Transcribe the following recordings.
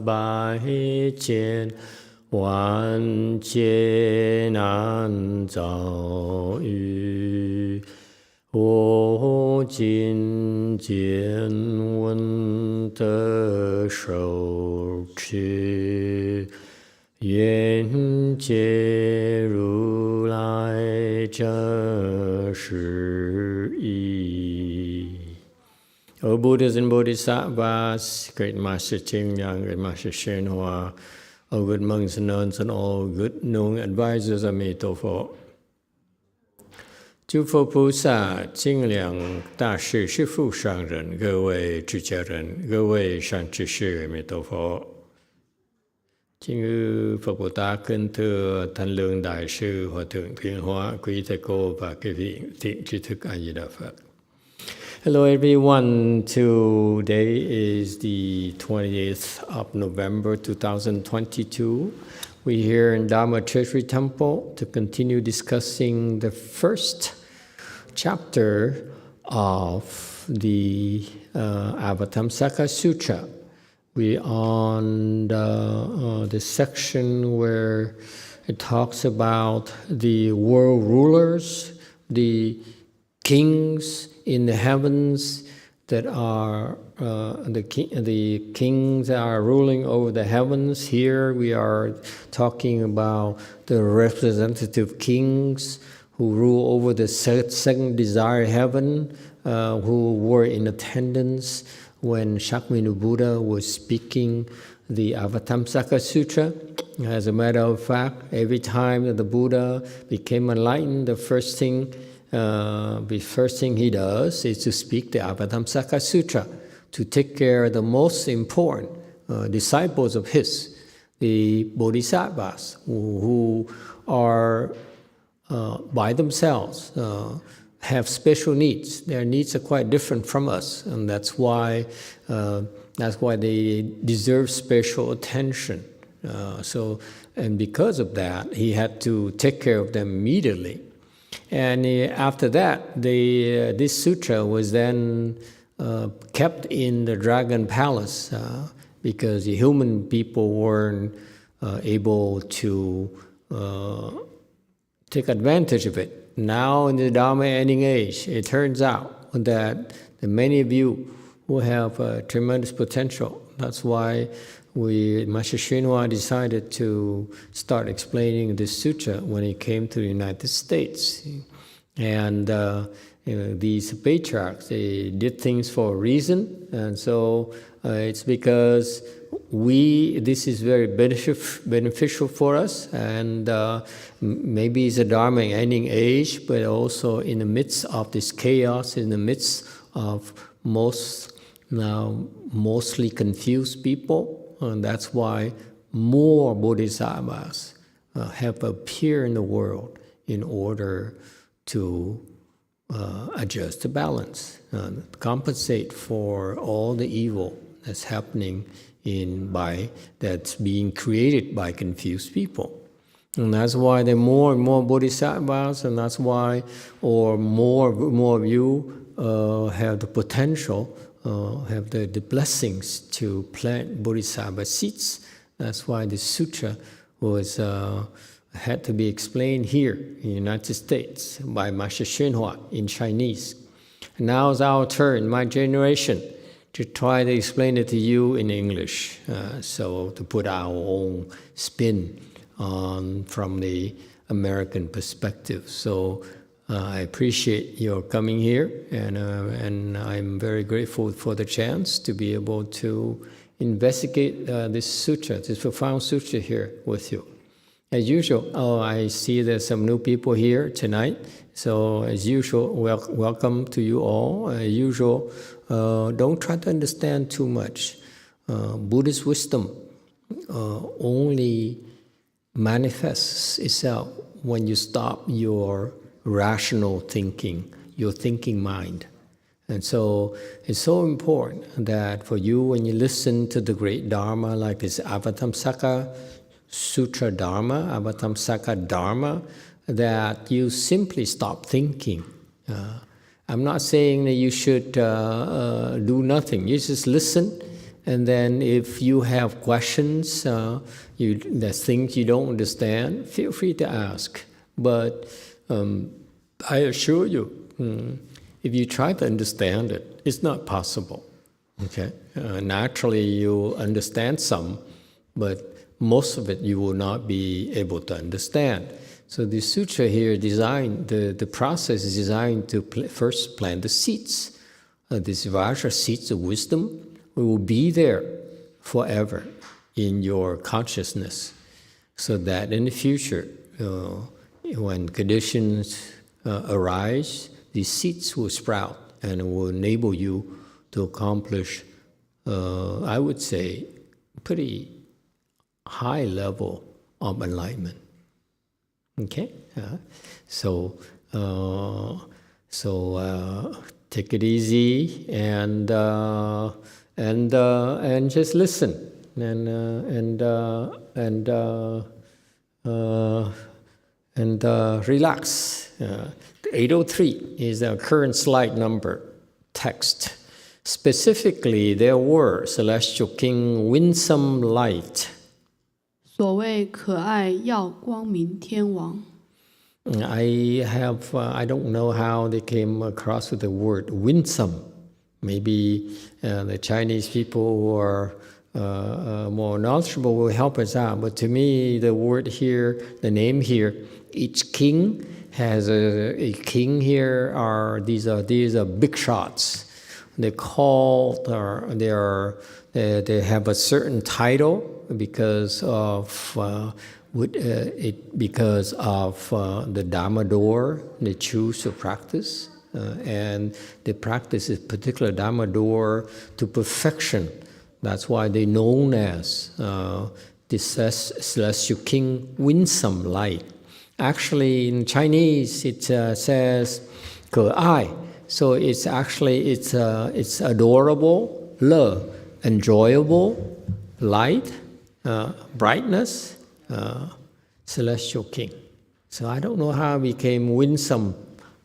百千万劫难遭遇，我今见闻得受持，愿解如来真实义。O Buddhas and Bodhisattvas, Great Master Ching Yang, Great Master YongHua, all good monks and nuns, and all good known advisors of Emitofuo. 诸佛菩萨、清凉大士、师父上人、各位出家人、各位善知识，阿弥陀佛。今日Phật Bồ Tát kính thưa Thanh Lương Đại sư Hòa thượng Thiện Hóa, quý thầy cô và các vị thiện tri thức A Di Đà Phật. Hello everyone, today is the 28th of November 2022. We're here in Dharma Treasury Temple to continue discussing the first chapter of the Avatamsaka Sutra. We're on the section where it talks about the world rulers, the kings in the heavens that are the kings that are ruling over the heavens. Here we are talking about the representative kings who rule over the second desired heaven, who were in attendance when Shakyamuni Buddha was speaking the Avatamsaka Sutra. As a matter of fact, every time that the Buddha became enlightened, the first thing he does is to speak the Avatamsaka Sutra, to take care of the most important disciples of his, the Bodhisattvas, who are by themselves have special needs. Their needs are quite different from us, and that's why they deserve special attention. And because of that, he had to take care of them immediately. And after that, this sutra was then kept in the Dragon Palace because the human people weren't able to take advantage of it. Now in the Dharma ending age, it turns out that many of you who have tremendous potential. That's why Master YongHua decided to start explaining this sutra when he came to the United States. And these patriarchs, they did things for a reason, and so it's because this is very beneficial for us, and maybe it's a Dharma ending age, but also in the midst of this chaos, in the midst of mostly confused people. And that's why more bodhisattvas have appeared in the world in order to adjust the balance, compensate for all the evil that's happening that's being created by confused people. And that's why there are more and more bodhisattvas, and that's why more of you have the potential, have the blessings to plant bodhisattva seeds. That's why the sutra had to be explained here in the United States by Master YongHua in Chinese. Now it's our turn, my generation, to try to explain it to you in English. So to put our own spin on from the American perspective. So I appreciate your coming here, and I'm very grateful for the chance to be able to investigate this sutra, this profound sutra here with you. As usual, I see there's some new people here tonight. So as usual, welcome to you all. As usual, don't try to understand too much. Buddhist wisdom only manifests itself when you stop your rational thinking, your thinking mind. And so it's so important that for you, when you listen to the great Dharma, like this Avatamsaka Sutra Dharma, Avatamsaka Dharma, that you simply stop thinking. I'm not saying that you should do nothing. You just listen And then if you have questions, there's things you don't understand, feel free to ask. But I assure you, if you try to understand it, it's not possible. Okay, naturally you understand some, but most of it you will not be able to understand. So the sutra here designed, the process is designed to first plant the seeds. These Vajra seeds of wisdom will be there forever in your consciousness, so that in the future, when conditions arise, these seeds will sprout and will enable you to accomplish, I would say, pretty high level of enlightenment. Okay, so take it easy and just listen and relax. 803 is the current slide number text. Specifically, there were celestial king winsome light. 所谓可爱耀光明天王。I don't know how they came across with the word winsome. Maybe the Chinese people who are more knowledgeable will help us out. But to me, the word here, the name here, each king has a king here. These are big shots. They have a certain title because of the Dharma door they choose to practice, and they practice this particular Dharma door to perfection. That's why they're known as the celestial king winsome light. Actually, in Chinese, it says 可爱. So it's adorable, le, enjoyable, light, brightness, celestial king. So I don't know how it became winsome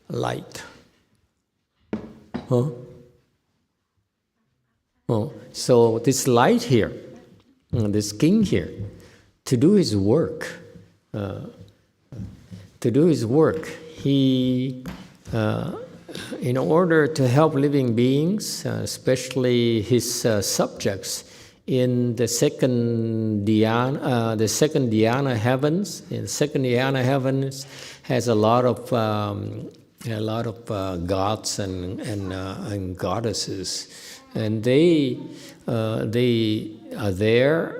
light. Huh? Oh, so this light here, this king here, to do his work, he in order to help living beings, especially his subjects in the second dhyana heavens. In second dhyana heavens has a lot of gods and goddesses, and they are there.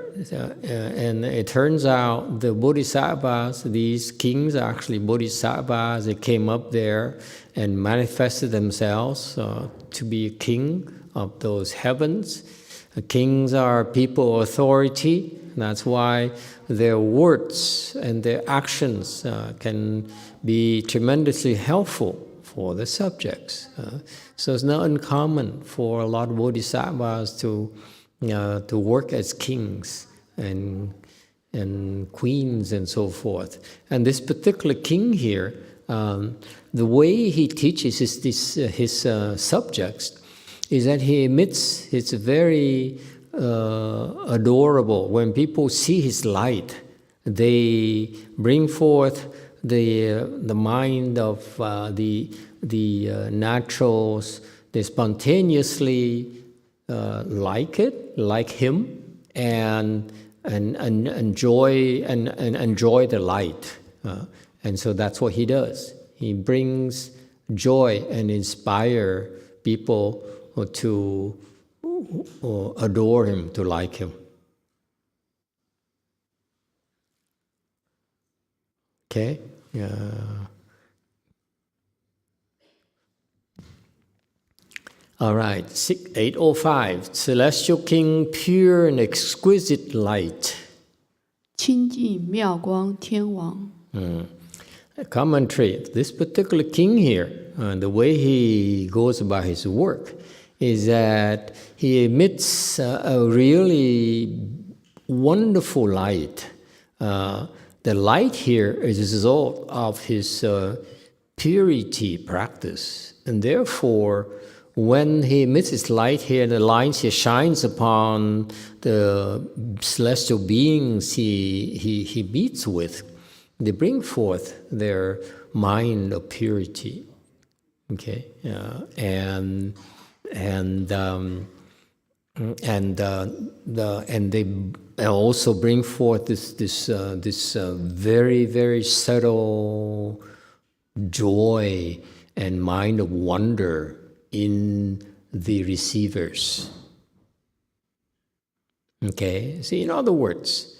And it turns out the bodhisattvas, these kings are actually bodhisattvas. They came up there and manifested themselves to be a king of those heavens. Kings are people of authority. That's why their words and their actions can be tremendously helpful for the subjects. So it's not uncommon for a lot of bodhisattvas to work as kings and queens and so forth. And this particular king here, the way he teaches his subjects is that he emits, it's very adorable. When people see his light, they bring forth the mind of the naturals. They spontaneously like him, and enjoy the light. And so that's what he does. He brings joy and inspire people to adore him, to like him. Okay? All right, 805, Celestial King, pure and exquisite light. 清净妙光天王。Commentary, this particular king here, the way he goes about his work is that he emits a really wonderful light. The light here is a result of his purity practice, and therefore when he emits his light here, the light here shines upon the celestial beings he meets with. They bring forth their mind of purity, okay, and they also bring forth this very, very subtle joy and mind of wonder in the receivers. Okay, see, in other words,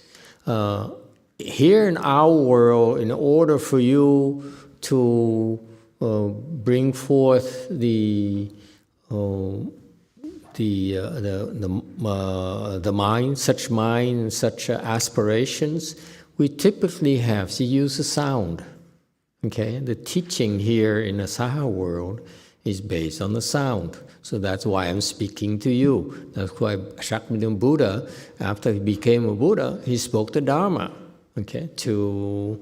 here in our world, in order for you to bring forth the mind, such aspirations, we typically have to use the sound. Okay, the teaching here in the Saha world is based on the sound. So that's why I'm speaking to you. That's why Shakyamuni Buddha, after he became a Buddha, he spoke the Dharma, okay, to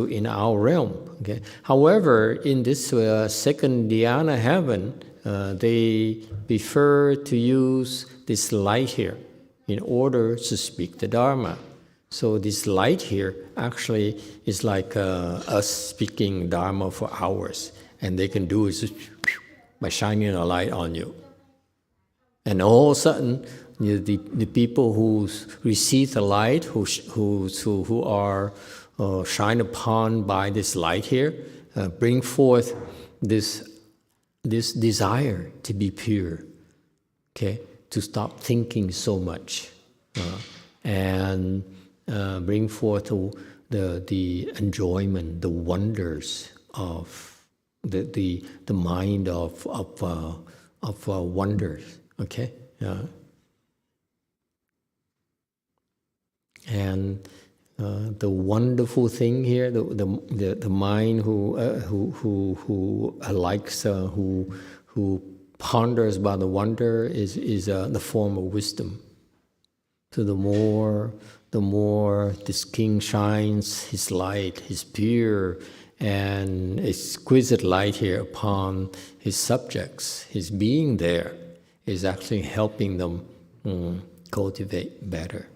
in our realm. Okay. However, in this second dhyana heaven, they prefer to use this light here in order to speak the Dharma. So this light here actually is like us speaking Dharma for hours, and they can do it just by shining a light on you. And all of a sudden, the people who receive the light, who are shined upon by this light here, bring forth this desire to be pure, okay, to stop thinking so much, and bring forth the enjoyment, the wonders of the mind of wonders, okay, and the wonderful thing here, the mind who likes, who ponders about the wonder is the form of wisdom. So the more this king shines his light, his pure and exquisite light here upon his subjects, his being there is actually helping them cultivate better.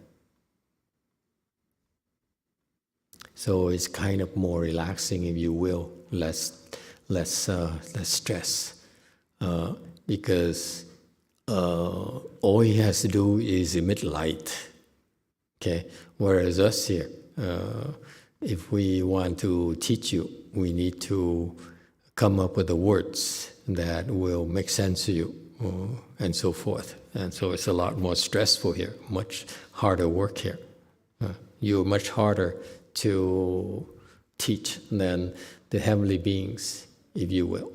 So it's kind of more relaxing, if you will, less stress, because all he has to do is emit light. Okay, whereas us here, if we want to teach you, we need to come up with the words that will make sense to you, and so forth. And so it's a lot more stressful here, much harder work here. You're much harder to teach than the heavenly beings, if you will.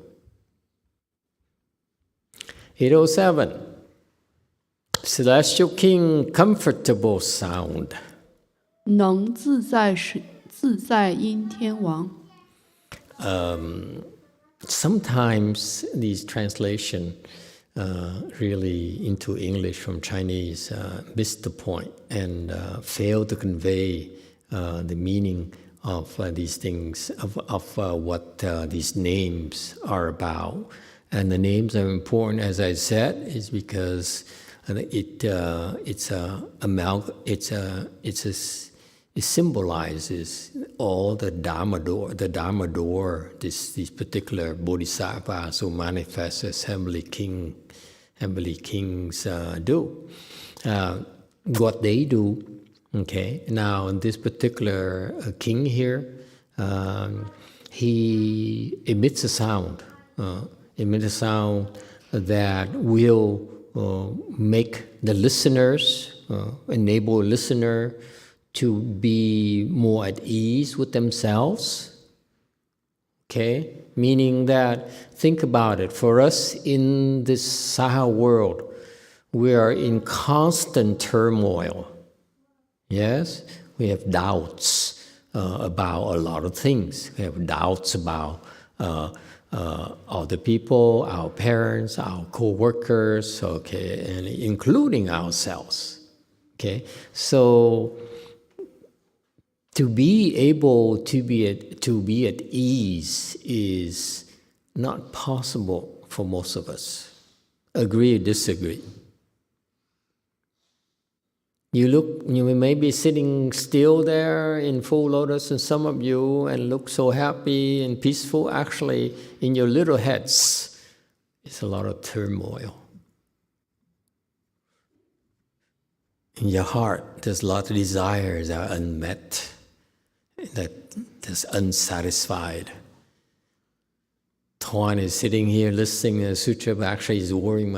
807. Celestial King, comfortable sound. 能自在因天王。 Sometimes these translation really into English from Chinese miss the point and fail to convey the meaning of these things, of what these names are about. And the names are important, as I said, is because it symbolizes all the Dharma door, these particular bodhisattvas who manifest as heavenly kings do. What they do, okay, now this particular king here, he emits a sound, that will make the listeners, enable a listener to be more at ease with themselves. Okay? Meaning that, think about it, for us in this Saha world, we are in constant turmoil. Yes? We have doubts about a lot of things. We have doubts about other people, our parents, our co-workers, okay, and including ourselves. Okay? So to be able to be at ease is not possible for most of us. agree or disagree. You may be sitting still there in full lotus, and some of you, and look so happy and peaceful. Actually, in your little heads, it's a lot of turmoil. In your heart, there's a lot of desires that are unmet, that's unsatisfied. Tuan is sitting here listening to the sutra, but actually he's worrying,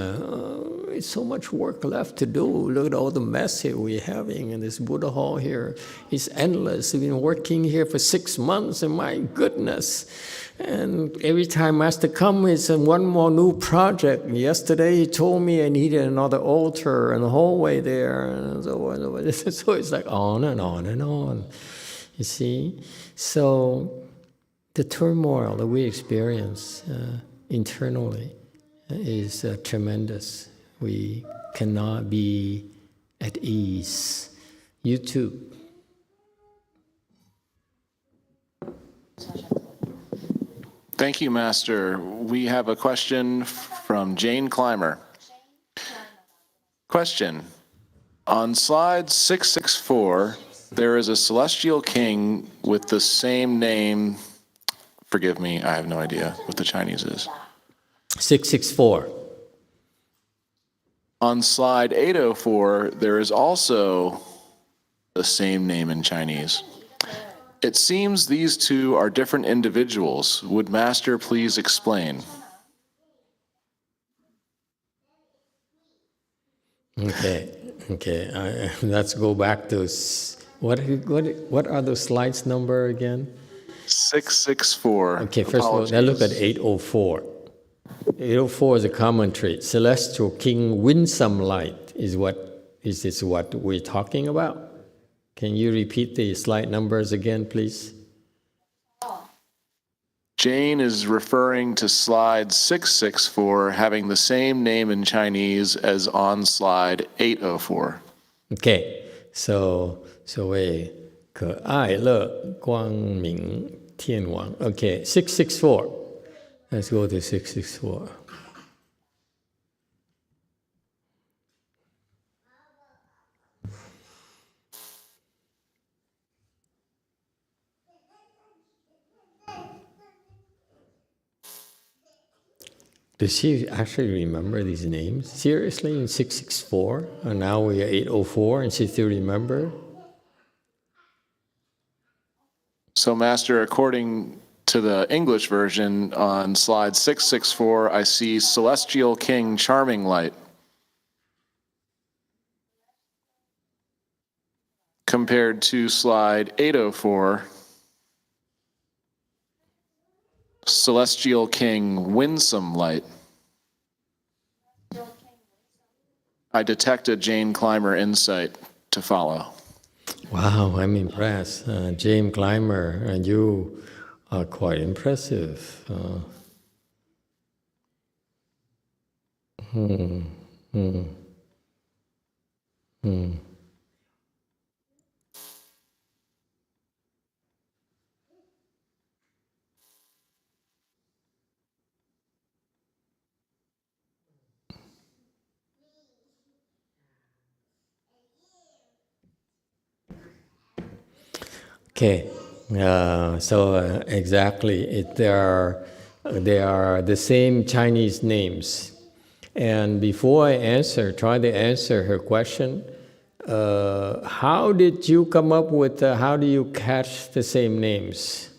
it's so much work left to do. Look at all the mess here we're having in this Buddha hall here. It's endless. We've been working here for 6 months, and my goodness. And every time Master comes, it's one more new project. Yesterday he told me I needed another altar in the hallway there, and so on. So it's like on and on and on. You see? So the turmoil that we experience internally is tremendous. We cannot be at ease. You too. Thank you, Master. We have a question from Jane Clymer. Question. On slide 664, there is a celestial king with the same name. Forgive me, I have no idea what the Chinese is. 664. On slide 804, there is also the same name in Chinese. It seems these two are different individuals. Would Master please explain? Okay. Let's go back to what are those slides number again? 664. Okay, first of all, let's look at 804. 804 is a commentary. Celestial King Winsome Light is this what we're talking about? Can you repeat the slide numbers again, please? Jane is referring to slide 664 having the same name in Chinese as on slide 804. Okay, so 所谓可爱乐光明天王. Okay, 664. Let's go to 664. Does she actually remember these names? Seriously, in 664? And now we are 804 and she still remember? So, Master, according to the English version, on slide 664, I see Celestial King Charming Light. Compared to slide 804, Celestial King Winsome Light. I detect a Jane Clymer insight to follow. Wow, I'm impressed. Jane Clymer, and you are quite impressive. Okay, so exactly, there are the same Chinese names. And before I try to answer her question, how did you come up with, how do you catch the same names?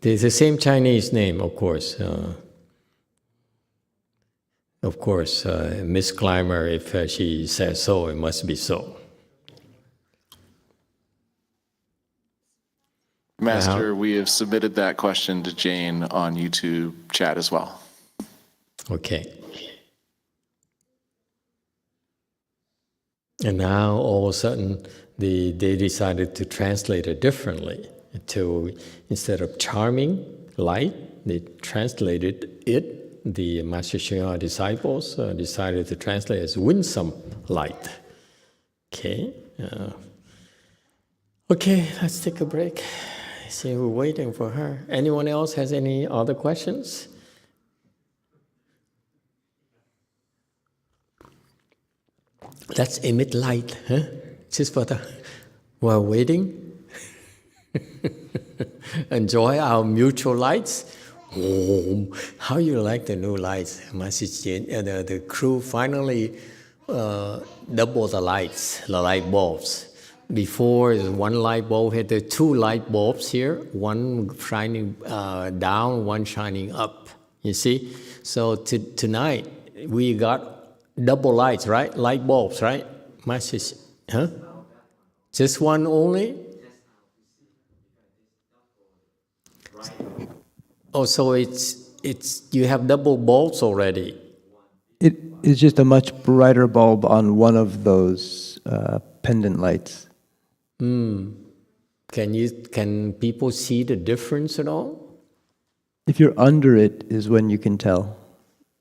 There's the same Chinese name, of course. Miss Clymer, if she says so, it must be so. Master, we have submitted that question to Jane on YouTube chat as well. Okay. And now all of a sudden they decided to translate it differently. Instead of charming light, they translated it. The Master Hsuan disciples decided to translate as winsome light. Okay. Okay, let's take a break. see, we're waiting for her. Anyone else has any other questions? Let's emit light, huh? Just for the while waiting. Enjoy our mutual lights. Oh, how you like the new lights? The crew finally double the lights, the light bulbs. Before, one light bulb had the two light bulbs here, one shining down, one shining up. You see? So tonight, we got double lights, right? Light bulbs, right? Huh? Just one only? Oh, so it's you have double bulbs already. It is just a much brighter bulb on one of those pendant lights. Can people see the difference at all? If you're under it is when you can tell.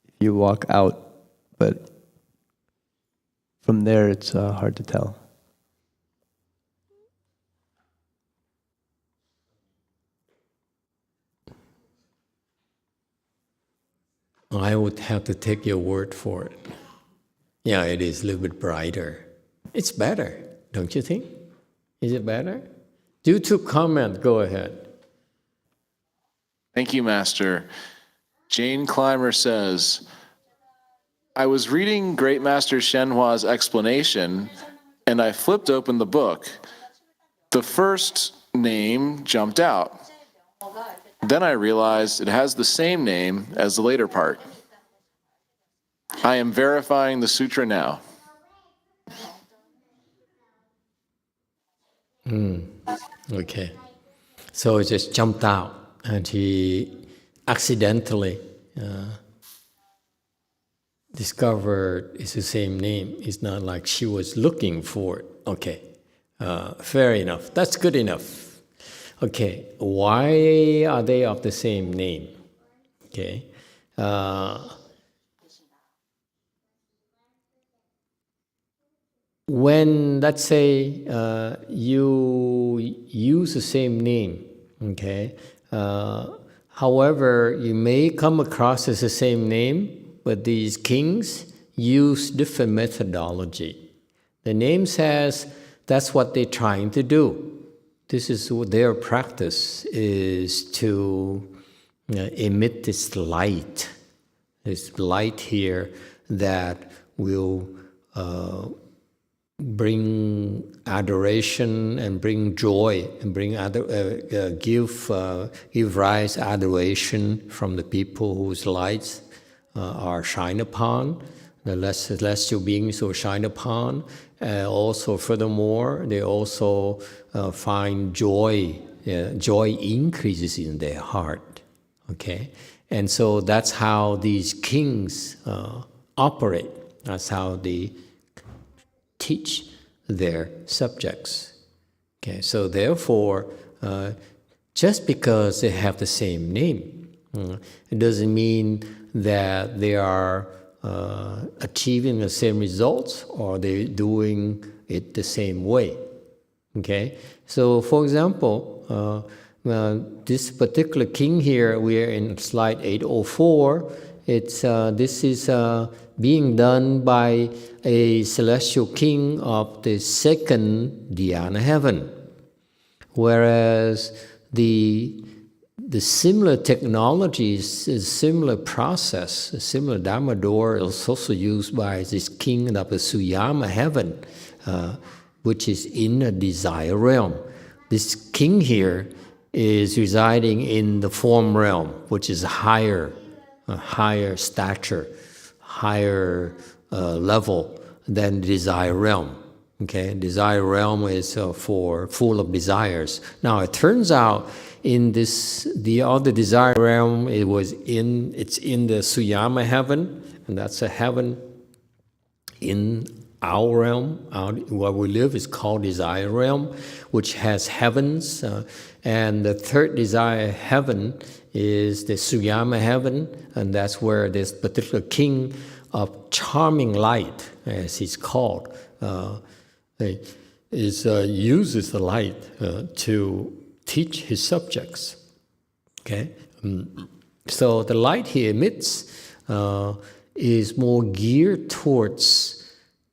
If you walk out, but from there it's hard to tell. I would have to take your word for it. Yeah, it is a little bit brighter. It's better, don't you think? Is it better? Due to comment, go ahead. Thank you, Master. Jane Clymer says, I was reading Great Master Shenhua's explanation, and I flipped open the book. The first name jumped out. Then I realized it has the same name as the later part. I am verifying the sutra now. Okay. So it just jumped out, and he accidentally discovered it's the same name. It's not like she was looking for it. Okay. Fair enough. That's good enough. Okay, why are they of the same name? Okay, when, let's say, you use the same name, okay, however, you may come across as the same name, but these kings use different methodology. The name says that's what they're trying to do. This is their practice, is to emit this light here that will bring adoration and bring joy and bring give rise adoration from the people whose lights are shined upon, the celestial beings who shine upon. Also, furthermore, they also find joy. Joy increases in their heart. Okay, and so that's how these kings operate. That's how they teach their subjects. Okay, so therefore, just because they have the same name, it doesn't mean that they are achieving the same results or they're doing it the same way. Okay, so for example, this particular king here, we are in slide 804. This is being done by a celestial king of the second dhyana heaven, whereas the similar technologies, a similar process, a similar Dharma door is also used by this king of the Suyama heaven, which is in the desire realm. This king here is residing in the form realm, which is higher stature, higher level than the desire realm. Okay, desire realm is full of desires. Now it turns out in the other desire realm, it's in the Suyama heaven, and that's a heaven in our realm. Where we live is called desire realm, which has heavens, and the third desire heaven is the Suyama heaven, and that's where this particular king of charming light, as he's called, uses the light to teach his subjects. Okay, so the light he emits is more geared towards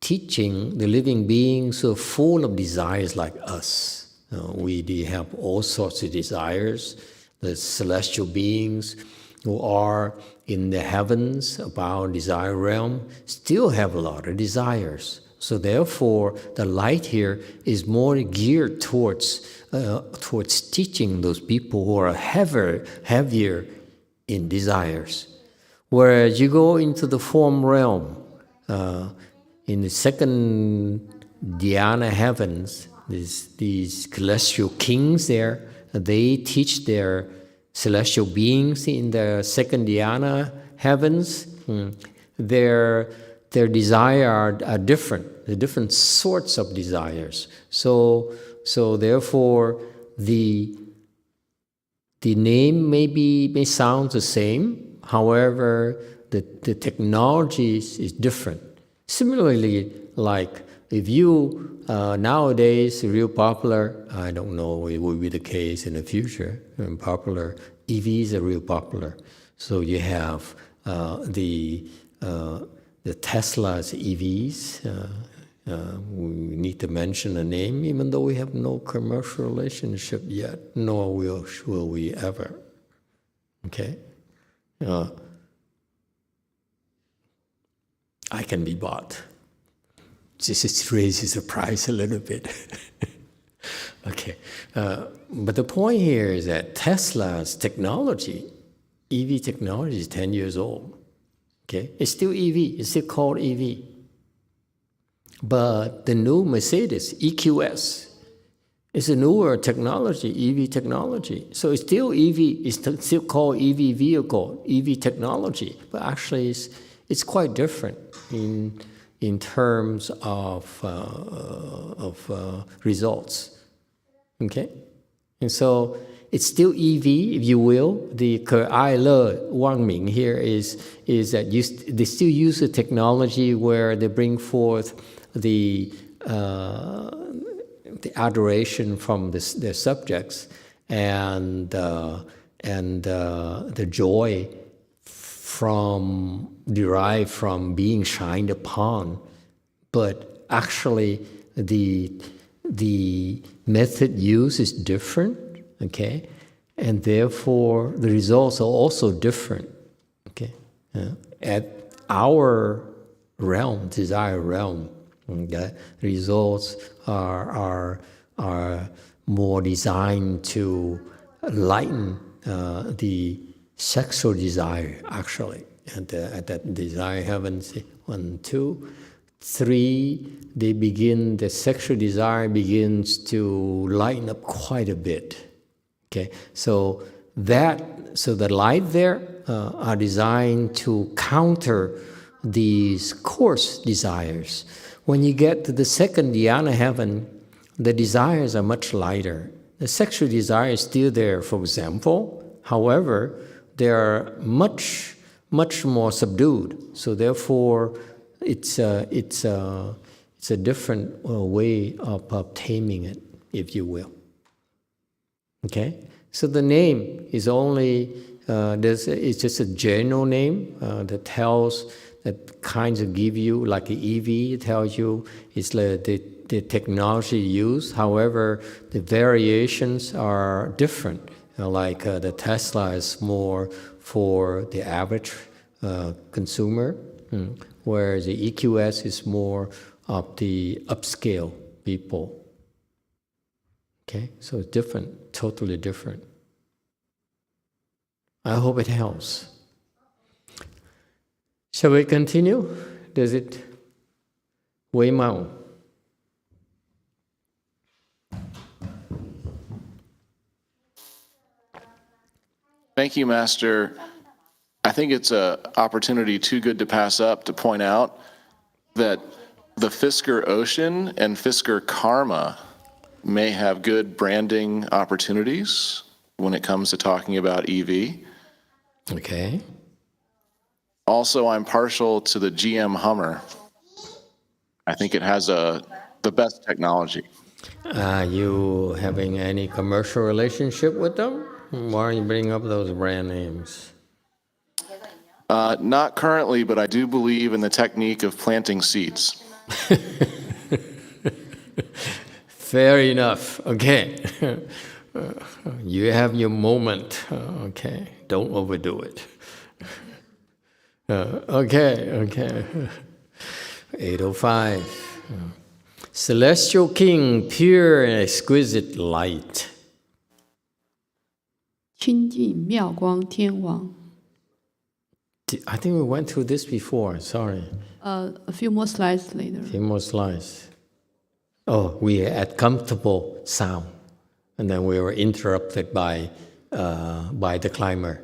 teaching the living beings who are full of desires like us. We have all sorts of desires. The celestial beings who are in the heavens, of our desire realm, still have a lot of desires. So therefore, the light here is more geared towards teaching those people who are heavier in desires. Whereas you go into the form realm, in the second dhyana heavens, these celestial kings there, they teach their celestial beings in the second dhyana heavens. Their desire are different. The different sorts of desires. So therefore, the name may sound the same. However, the technology is different. Similarly, like if you nowadays real popular, I don't know it will be the case in the future. Popular EVs are real popular. So you have the Tesla's EVs. We need to mention a name, even though we have no commercial relationship yet, nor will we ever. Okay. I can be bought. Just raises the price a little bit. Okay. But the point here is that Tesla's technology, EV technology, is 10 years old. Okay? It's still EV. It's still called EV. But the new Mercedes, EQS, is a newer technology, EV technology. So it's still EV. It's still called EV vehicle, EV technology. But actually, it's quite different in terms of results. Okay? And so it's still EV, if you will. The Ai Le Wang Ming here is that they still use the technology where they bring forth the adoration from their subjects and the joy derived from being shined upon, but actually the method used is different, okay, and therefore the results are also different, okay. At our realm, desire realm, the results are more designed to lighten the sexual desire, actually. At that desire heavens, 1, 2, 3, the sexual desire begins to lighten up quite a bit. Okay, so the light there are designed to counter these coarse desires. When you get to the second dhyana heaven, the desires are much lighter. The sexual desire is still there, for example. However, they are much more subdued. So therefore, it's a different way of taming it, if you will. Okay, so the name is only it's just a general name that tells that kinds of give you, like an EV, it tells you it's the technology used. However, the variations are different. Like the Tesla is more for the average consumer, whereas the EQS is more of the upscale people. Okay, so it's different, totally different. I hope it helps. Shall we continue? Does it? Wei Mao. Thank you, Master. I think it's an opportunity too good to pass up to point out that the Fisker Ocean and Fisker Karma may have good branding opportunities when it comes to talking about EV. Okay. Also, I'm partial to the GM Hummer. I think it has the best technology. Are you having any commercial relationship with them? Why are you bringing up those brand names? Not currently, but I do believe in the technique of planting seeds. Fair enough. Okay. You have your moment. Okay. Don't overdo it. Okay. 805. Celestial King, pure and exquisite light. 清净妙光天王。 I think we went through this before. Sorry. A few more slides later. A few more slides. Oh, we had comfortable sound, and then we were interrupted by the climber.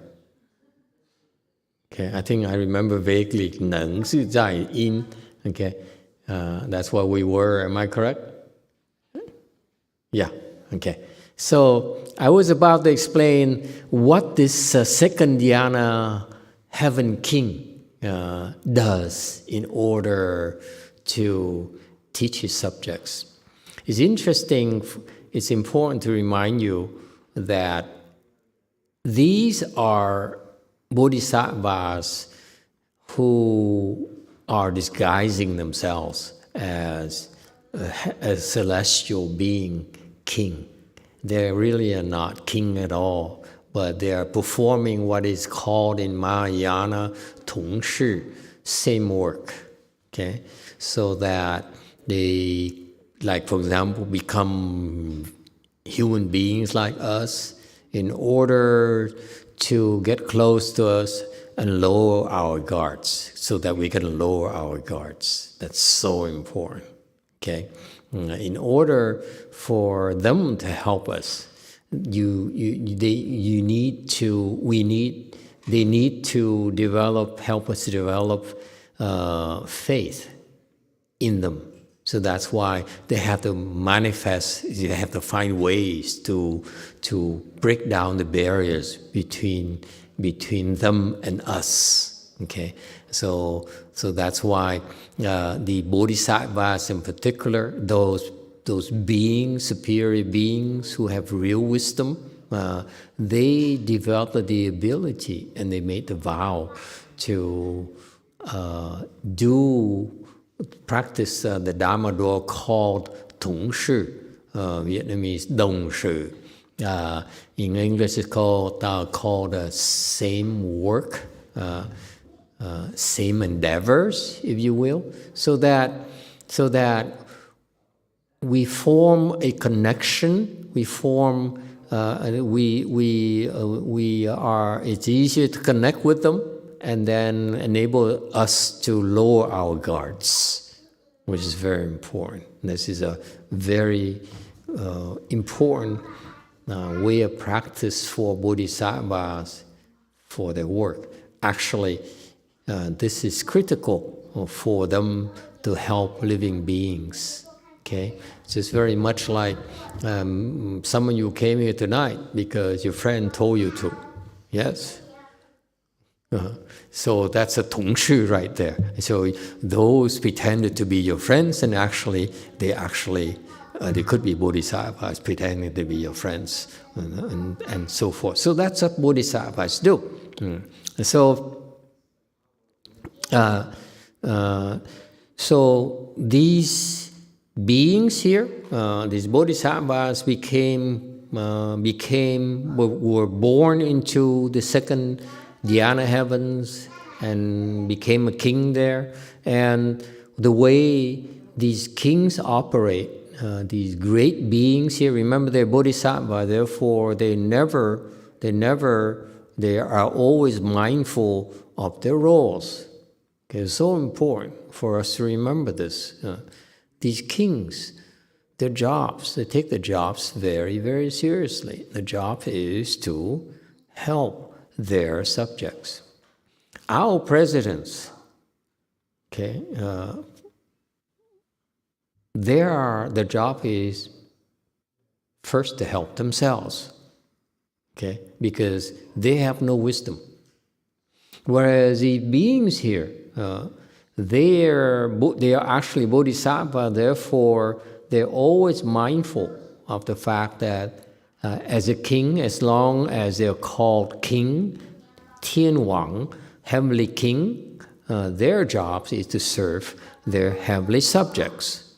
Okay, I think I remember vaguely. 能是在因. Okay, that's what we were. Am I correct? Yeah. Okay. So I was about to explain what this second dhyana heaven king does in order to teach his subjects. It's interesting, it's important to remind you that these are bodhisattvas who are disguising themselves as a celestial being king. They really are not king at all, but they are performing what is called in Mahayana 同事, same work, okay? So that they, like for example, become human beings like us in order to get close to us and lower our guards so that we can lower our guards. That's so important, okay? In order for them to help us, they need to help us develop faith in them. So that's why they have to manifest, they have to find ways to break down the barriers between them and us. Okay, so that's why the bodhisattvas in particular, those beings, superior beings who have real wisdom, they developed the ability and they made the vow to practice the Dharma door called 同事, Vietnamese đồng sự. In English, it's called same work, same endeavors, if you will, so that we form a connection. It's easier to connect with them, and then enable us to lower our guards, which is very important. This is a very important way of practice for bodhisattvas for their work. Actually, this is critical for them to help living beings. Okay, so it's very much like some of you came here tonight because your friend told you to. Yes. So that's a 同事 right there. So those pretended to be your friends, and they could be bodhisattvas pretending to be your friends, and so forth. So that's what bodhisattvas do. So these beings here, these bodhisattvas were born into the second dhyana heavens and became a king there. And the way these kings operate, these great beings here, remember they're bodhisattva, therefore they are always mindful of their roles. Okay, it's so important for us to remember this. These kings, their jobs, they take the jobs very, very seriously. The job is to help their subjects. Our presidents, okay, their job is first to help themselves, okay, because they have no wisdom. Whereas the beings here, they are actually bodhisattva, therefore they're always mindful of the fact that as a king, as long as they're called king, Tian Wang, heavenly king, their job is to serve their heavenly subjects.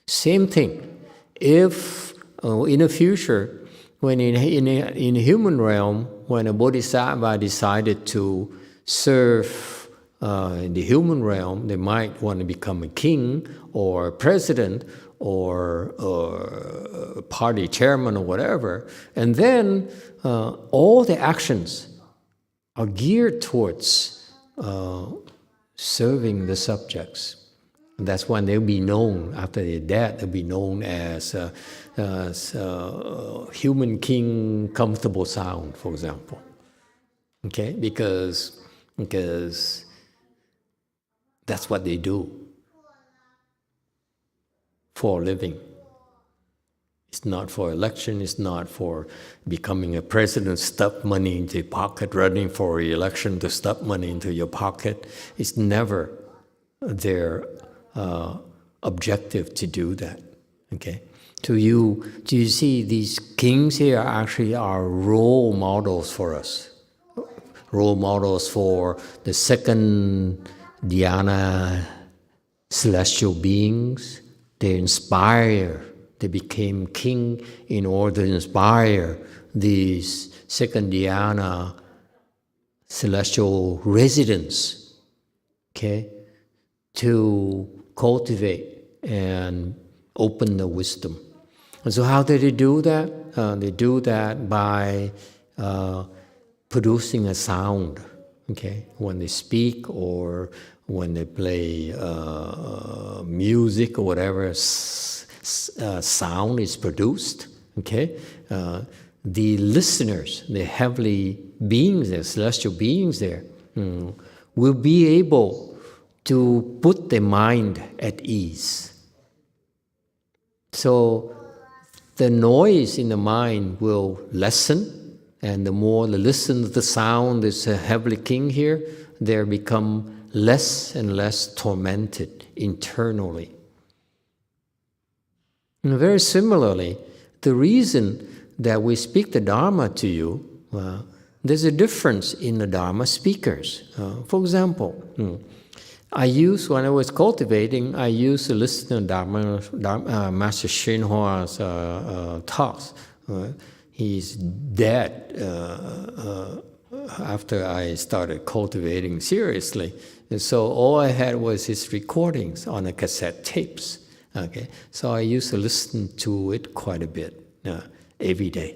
Same thing. If in the future, when in human realm, when a bodhisattva decided to serve in the human realm, they might want to become a king or a president or party chairman or whatever. And then all the actions are geared towards serving the subjects. And that's when they'll be known, after their death, they'll be known as human king comfortable sound, for example. Okay, because that's what they do for a living. It's not for election, it's not for becoming a president, stuff money into your pocket, running for election to stuff money into your pocket. It's never their objective to do that. Okay? Do you see these kings here actually are role models for us? Role models for the second dhyana celestial beings. They inspire. They became king in order to inspire these second dhyana celestial residents, okay, to cultivate and open the wisdom. And so how do they do that? They do that by producing a sound, okay, when they speak or when they play music or whatever. Sound is produced, okay? The listeners, the heavenly beings there, celestial beings there, will be able to put their mind at ease. So the noise in the mind will lessen, and the more they listen to the sound, this heavenly king here, they become less and less tormented internally. And very similarly, the reason that we speak the Dharma to you, there's a difference in the Dharma speakers. For example, when I was cultivating, I used to listen to Dharma Master YongHua's talks. He's dead after I started cultivating seriously. And so all I had was his recordings on the cassette tapes. Okay, so I used to listen to it quite a bit every day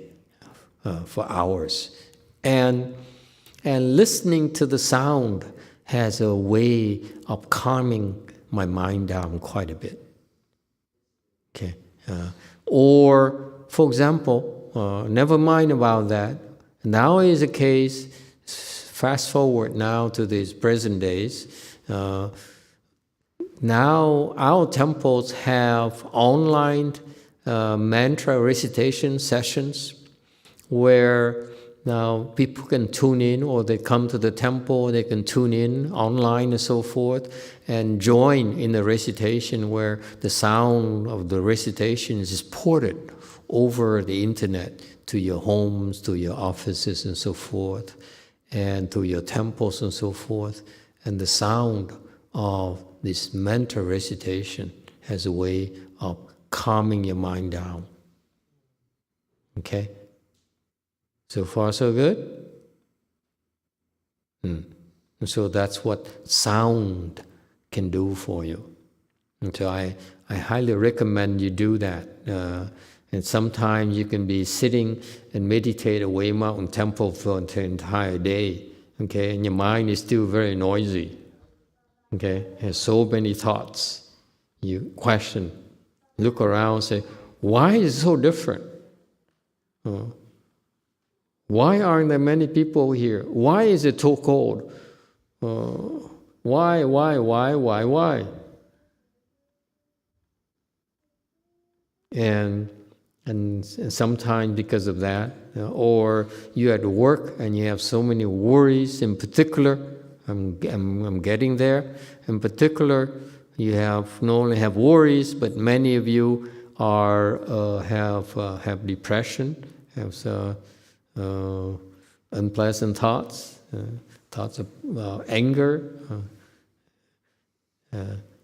for hours, and listening to the sound has a way of calming my mind down quite a bit. Okay, or for example, never mind about that. Now is the case. Fast forward now to these present days. Now our temples have online mantra recitation sessions where now people can tune in, or they come to the temple, they can tune in online and so forth and join in the recitation, where the sound of the recitation is ported over the internet to your homes, to your offices and so forth, and to your temples and so forth. And the sound of this mantra recitation has a way of calming your mind down. Okay? So far, so good? And so that's what sound can do for you. And so I highly recommend you do that. And sometimes you can be sitting and meditate at Way Mountain Temple for the entire day. Okay? And your mind is still very noisy. Okay, has so many thoughts. You question, look around, say, why is it so different? Why aren't there many people here? Why is it so cold? Why? And sometimes because of that, or you're at work and you have so many worries. In particular, I'm getting there. In particular, you have not only have worries, but many of you have depression, have unpleasant thoughts, thoughts of anger.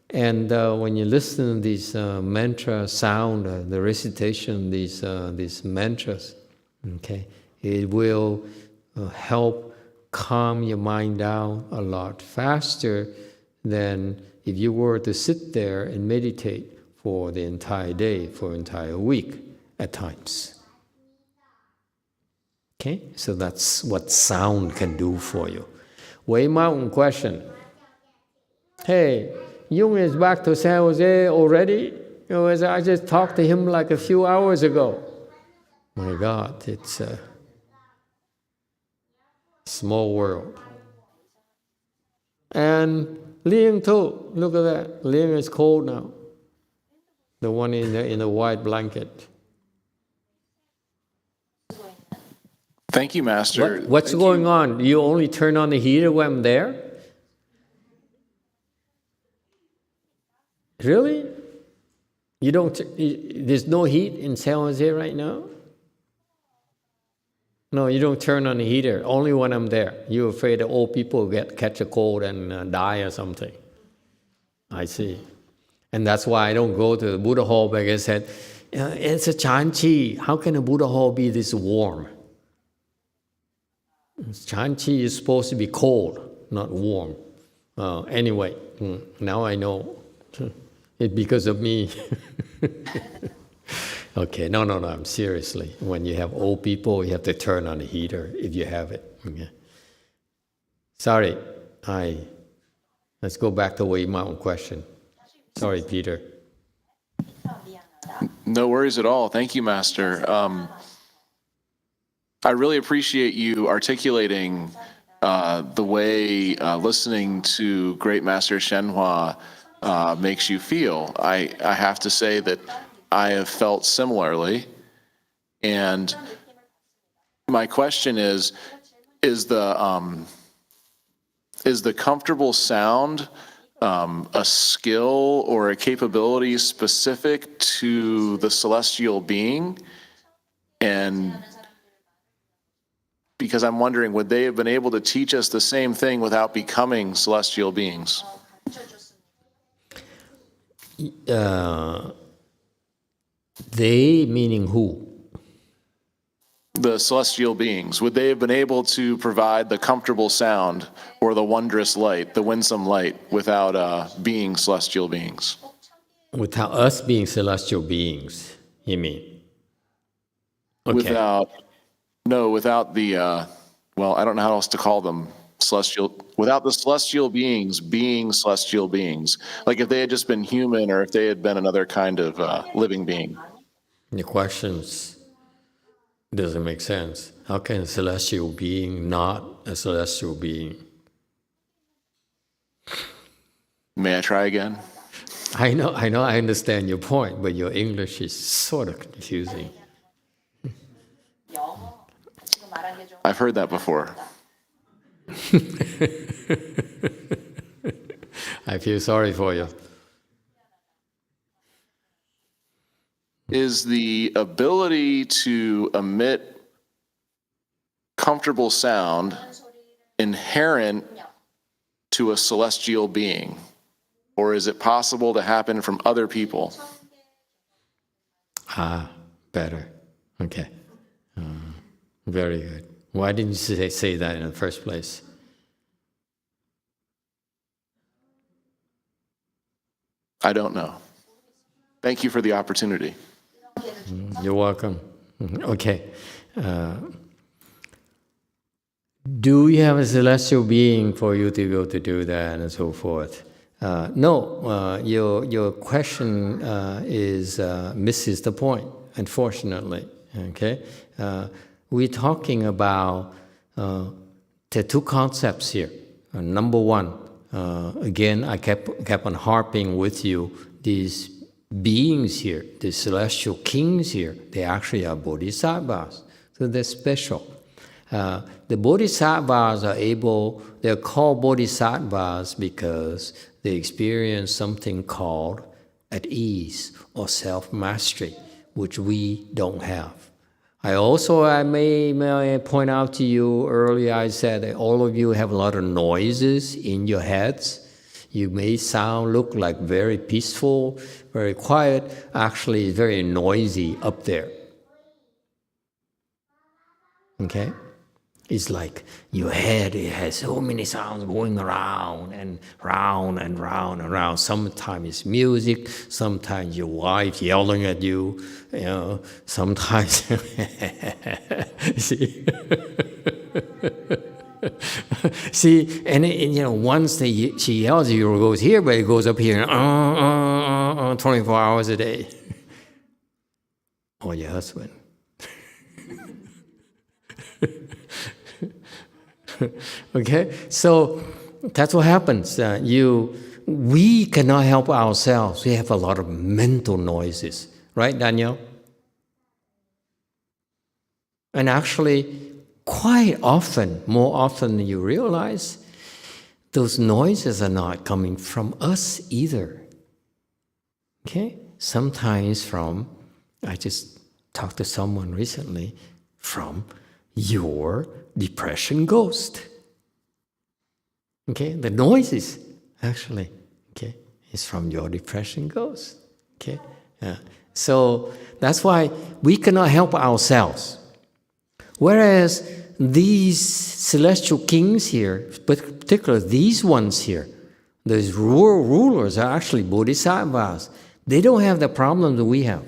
And when you listen to these mantra sound, the recitation, these mantras, okay, it will help calm your mind down a lot faster than if you were to sit there and meditate for the entire day, for an entire week at times. Okay, so that's what sound can do for you. Way Mountain question. Hey, Jung is back to San Jose already? I just talked to him like a few hours ago. My God, it's a small world. And Liang too, look at that. Liang is cold now. The one in the white blanket. Thank you, Master. What's going on? You only turn on the heater when I'm there? Really? You don't? There's no heat in San Jose right now? No, you don't turn on the heater, only when I'm there. You're afraid that old people catch a cold and die or something. I see. And that's why I don't go to the Buddha Hall, because I said, it's a Chanchi. How can a Buddha Hall be this warm? Chanchi is supposed to be cold, not warm. Anyway, now I know. It's because of me. Okay, no, seriously. When you have old people, you have to turn on the heater if you have it. Okay. Sorry, let's go back to Wei Mountain question. Sorry, Peter. No worries at all. Thank you, Master. I really appreciate you articulating the way listening to Great Master YongHua makes you feel. I have to say that I have felt similarly. And my question is the comfortable sound a skill or a capability specific to the celestial being? And because I'm wondering, would they have been able to teach us the same thing without becoming celestial beings? They meaning who? The celestial beings. Would they have been able to provide the comfortable sound or the wondrous light, the winsome light, without being celestial beings? Without us being celestial beings, you mean? Okay. Without the, I don't know how else to call them, without the celestial beings being celestial beings. Like if they had just been human, or if they had been another kind of living being. The questions doesn't make sense. How can a celestial being not a celestial being? May I try again? I know, I understand your point, but your English is sort of confusing. I've heard that before. I feel sorry for you. Is the ability to emit comfortable sound inherent to a celestial being? Or is it possible to happen from other people? Better. Okay. Very good. Why didn't you say that in the first place? I don't know. Thank you for the opportunity. You're welcome. Okay. Do you have a celestial being for you to be able to do that and so forth? No. Your question misses the point, unfortunately. Okay. We're talking about the two concepts here. Number one, again, I kept on harping with you, these beings here, the celestial kings here, they actually are bodhisattvas. So they're special. The bodhisattvas they're called bodhisattvas because they experience something called at ease or self-mastery, which we don't have. I may point out to you earlier, I said that all of you have a lot of noises in your heads. You may look like very peaceful, very quiet. Actually, it's very noisy up there. Okay? It's like your head, it has so many sounds going around and round and round and round. Sometimes it's music, sometimes your wife yelling at you, sometimes, see? See, and once she yells, it goes here, but it goes up here, 24 hours a day. Or your husband. Okay, so that's what happens. We cannot help ourselves. We have a lot of mental noises, right, Daniel? And actually, quite often, more often than you realize, those noises are not coming from us either. Okay? Sometimes I just talked to someone recently, from your depression ghost. Okay? The noises, actually, okay, is from your depression ghost. Okay? So that's why we cannot help ourselves. Whereas these celestial kings here, particularly these ones here, those rural rulers are actually bodhisattvas. They don't have the problem that we have.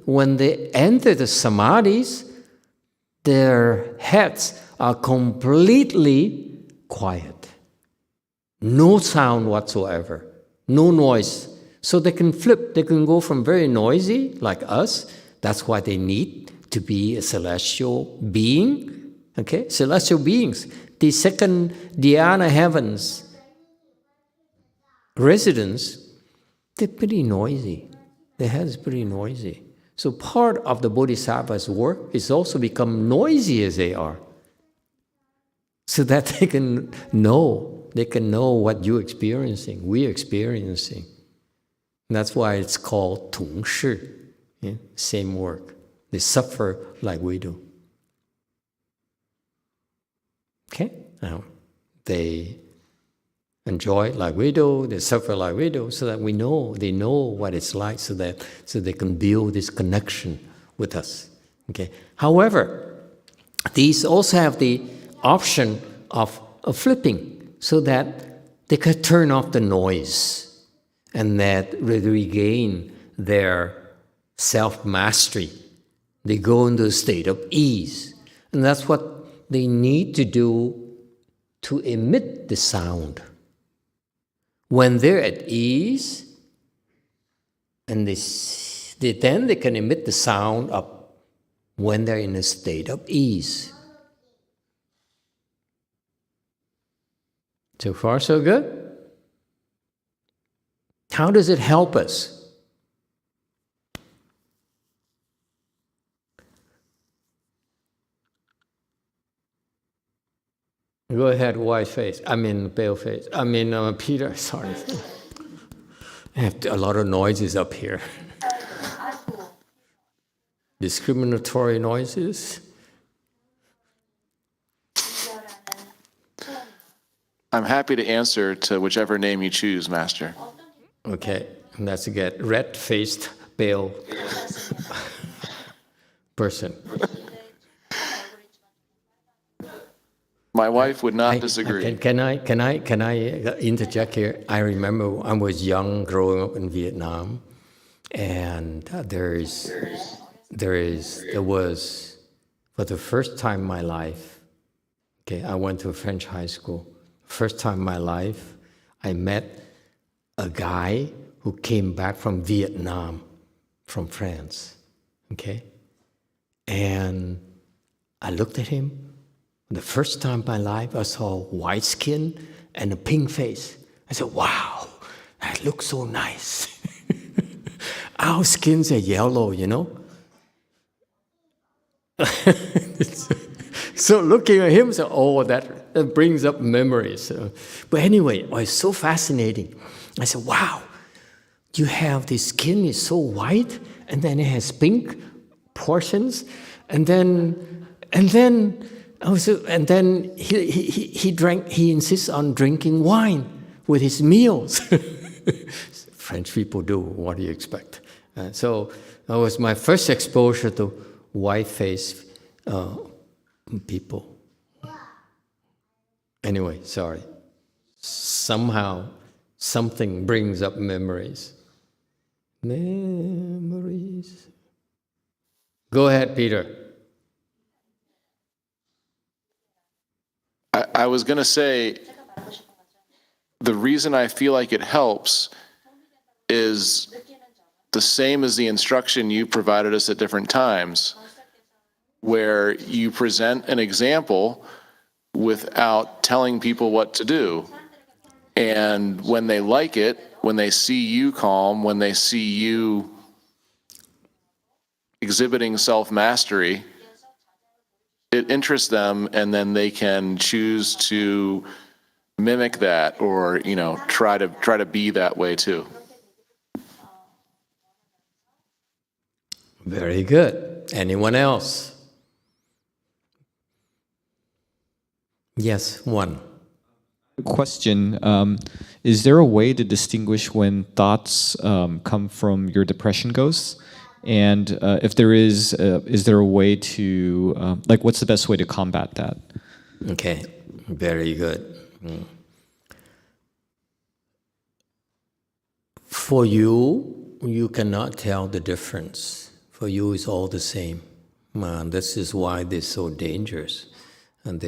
When they enter the samadhis, their heads are completely quiet. No sound whatsoever, no noise. So they can flip, they can go from very noisy, like us. That's why they need to be a celestial being. Okay, celestial beings. The second dhyana heavens residents, they're pretty noisy. Their head is pretty noisy. So part of the bodhisattva's work is also become noisy as they are, so that they can know what you're experiencing, we're experiencing. And that's why it's called 同事, same work. They suffer like we do. Okay? They enjoy like we do, they suffer like we do, so that they know what it's like, so they can build this connection with us. Okay. However, these also have the option of flipping, so that they can turn off the noise and that regain their self-mastery. They go into a state of ease. And that's what they need to do to emit the sound. When they're at ease, and then they can emit the sound up when they're in a state of ease. So far, so good? How does it help us? Go ahead, white face. Pale face. Peter, sorry. I have a lot of noises up here. Discriminatory noises. I'm happy to answer to whichever name you choose, Master. Okay, and that's again, red-faced, pale person. My wife would not disagree. Can I interject here? I remember I was young, growing up in Vietnam, and there was, for the first time in my life, okay, I went to a French high school. First time in my life, I met a guy who came back from Vietnam, from France, okay? And I looked at him. The first time in my life, I saw white skin and a pink face. I said, wow, that looks so nice. Our skins are yellow, So looking at him, I said, oh, It brings up memories. But anyway, it's so fascinating. I said, wow, you have the skin is so white, and then it has pink portions, and then he insists on drinking wine with his meals. French people do, what do you expect? So that was my first exposure to white-faced people. Anyway, sorry. Somehow, something brings up memories. Memories. Go ahead, Peter. I was going to say, the reason I feel like it helps is the same as the instruction you provided us at different times, where you present an example without telling people what to do. And when they like it, when they see you calm, when they see you exhibiting self-mastery, it interests them, and then they can choose to mimic that, or try to be that way too. Very good. Anyone else? Yes, one. Question, is there a way to distinguish when thoughts come from your depression ghosts? And if there is there a way to, what's the best way to combat that? Okay, very good. For you, you cannot tell the difference. For you, it's all the same. This is why they're so dangerous. And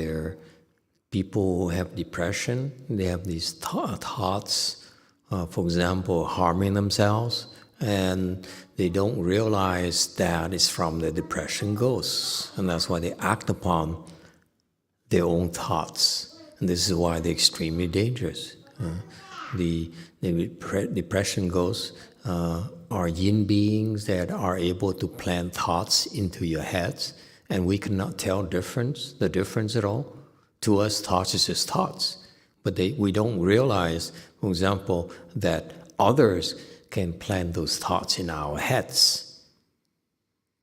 people who have depression, they have these thoughts, for example, harming themselves, and they don't realize that it's from the depression ghosts, and that's why they act upon their own thoughts. And this is why they're extremely dangerous. The depression ghosts are yin beings that are able to plant thoughts into your heads, and we cannot tell the difference at all. To us, thoughts is just thoughts, but we don't realize, for example, that others can plant those thoughts in our heads.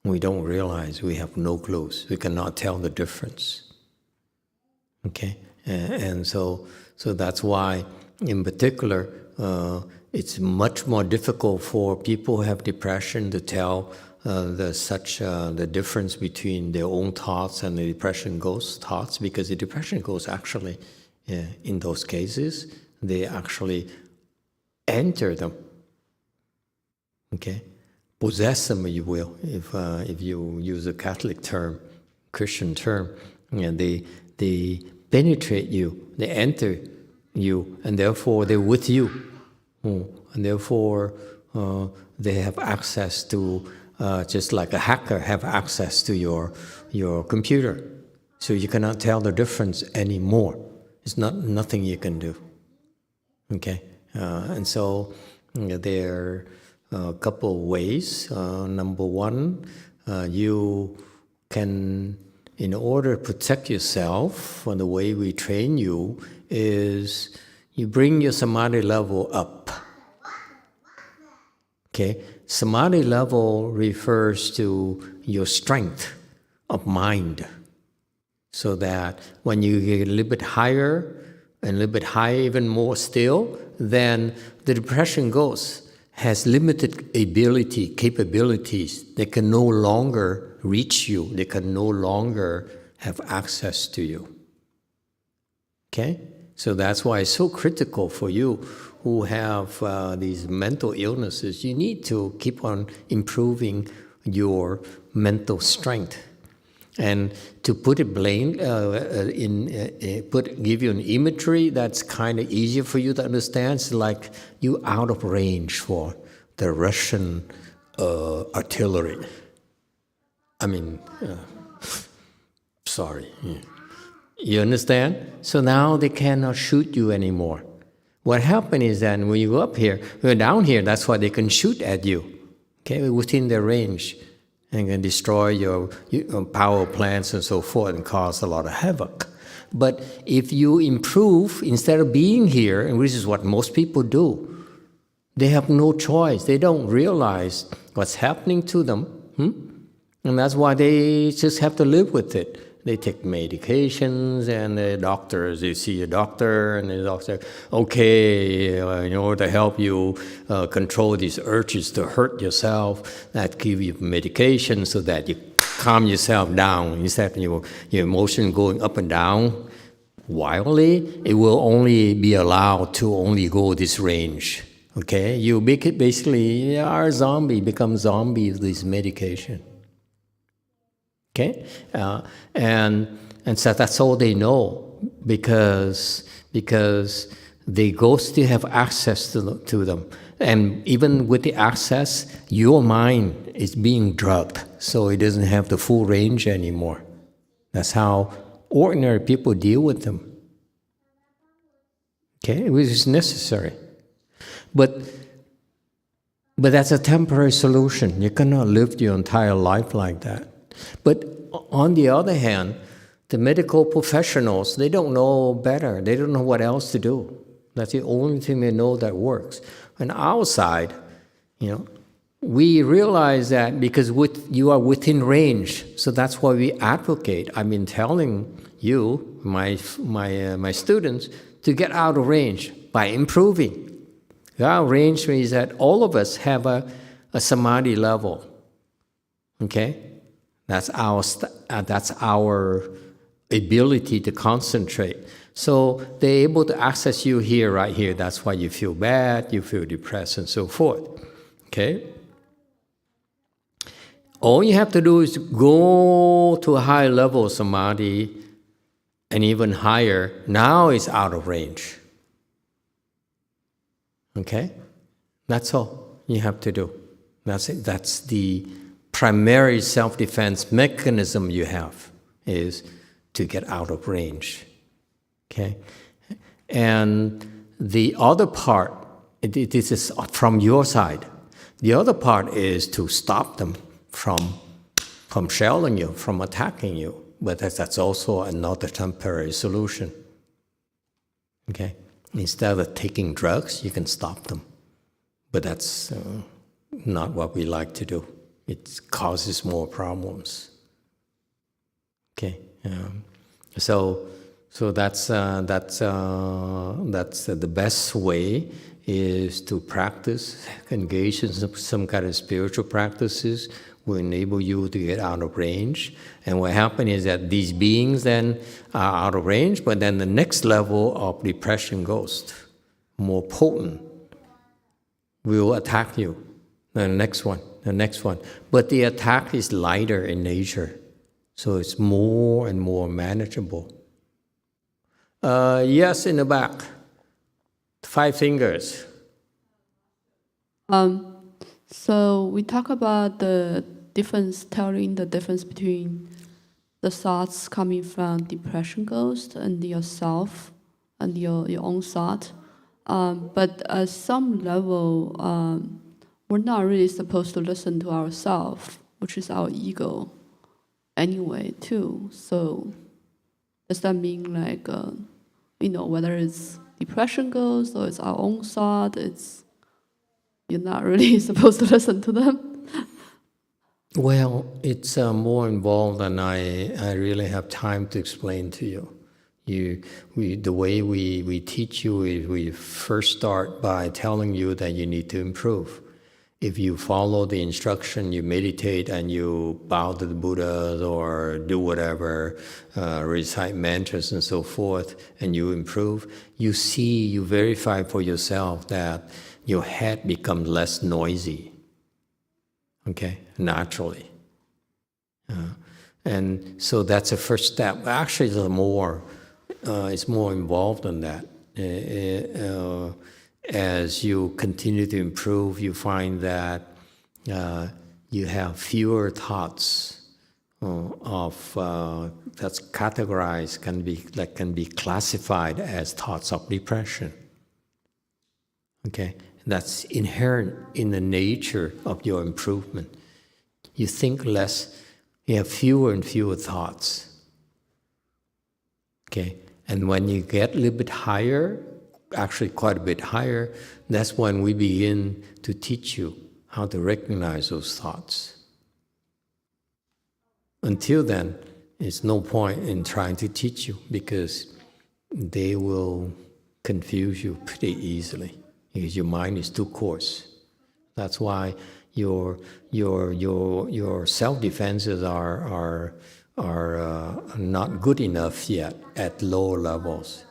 We don't realize, we have no clues. We cannot tell the difference. Okay, and so that's why, in particular, it's much more difficult for people who have depression to tell the difference between their own thoughts and the depression ghost thoughts, because the depression ghosts actually, in those cases, they actually enter them. Okay, possess them, you will, if you use a Catholic term, Christian term, and they penetrate you, they enter you, and therefore they're with you, and therefore they have access to, just like a hacker have access to your computer, so you cannot tell the difference anymore. It's nothing you can do. Okay, and so there are a couple of ways. Number one, you can, in order to protect yourself, the way we train you is you bring your samadhi level up. Okay, samadhi level refers to your strength of mind, so that when you get a little bit higher and a little bit higher, even more still, then the depression ghost has limited capabilities. They can no longer reach you. They can no longer have access to you. Okay? So that's why it's so critical for you who have these mental illnesses. You need to keep on improving your mental strength. And to put it give you an imagery that's kind of easier for you to understand. It's like you out of range for the Russian artillery. I mean, sorry. You understand? So now they cannot shoot you anymore. What happened is that when you go up here, down here, that's why they can shoot at you. Okay, within their range. And can destroy your power plants and so forth and cause a lot of havoc. But if you improve, instead of being here, and this is what most people do, they have no choice. They don't realize what's happening to them. And that's why they just have to live with it. They take medications, and the doctors, you see a doctor, and the doctor, okay, in order to help you control these urges to hurt yourself, that give you medication so that you calm yourself down. Instead of your emotion going up and down wildly, it will only be allowed to only go this range. Okay, you basically are a zombie, become zombie with this medication. Okay, and so that's all they know, because they go still have access to them, and even with the access, your mind is being drugged, so it doesn't have the full range anymore. That's how ordinary people deal with them. Okay, which is necessary, but that's a temporary solution. You cannot live your entire life like that. But on the other hand, the medical professionals, they don't know better. They don't know what else to do. That's the only thing they know that works. On our side, we realize that because you are within range, so that's why we advocate. I've been telling you, my students, to get out of range by improving. Our range means that all of us have a samadhi level. Okay? That's our ability to concentrate. So they're able to access you here, right here. That's why you feel bad, you feel depressed, and so forth. Okay? All you have to do is go to a high level of samadhi, and even higher. Now it's out of range. Okay? That's all you have to do. That's it. That's the primary self-defense mechanism you have, is to get out of range. Okay? And the other part, this is from your side. The other part is to stop them from shelling you, from attacking you. But that's also another temporary solution. Okay? Instead of taking drugs, you can stop them. But that's not what we like to do. It causes more problems. Okay, so that's the best way, is to practice, engage in some kind of spiritual practices will enable you to get out of range. And what happens is that these beings then are out of range, but then the next level of depression goes, more potent, will attack you. The next one. But the attack is lighter in nature, so it's more and more manageable. Yes, in the back. 5 fingers. So we talk about telling the difference between the thoughts coming from depression ghost and yourself and your own thought. But at some level, we're not really supposed to listen to ourselves, which is our ego, anyway, too. So does that mean, like, whether it's depression ghost or it's our own thought, you're not really supposed to listen to them? Well, it's more involved than I really have time to explain to you. The way we teach you is we first start by telling you that you need to improve. If you follow the instruction, you meditate and you bow to the Buddha or do whatever, recite mantras and so forth, and you improve, you verify for yourself that your head becomes less noisy, okay, naturally. And so that's the first step. Actually, it's more involved than that. As you continue to improve, you find that you have fewer thoughts that's categorized, can be classified as thoughts of depression. Okay, that's inherent in the nature of your improvement. You think less, you have fewer and fewer thoughts. Okay, And when you get a little bit higher, actually quite a bit higher, that's when we begin to teach you how to recognize those thoughts. Until then, there's no point in trying to teach you because they will confuse you pretty easily because your mind is too coarse. That's why your self-defenses are not good enough yet at lower levels.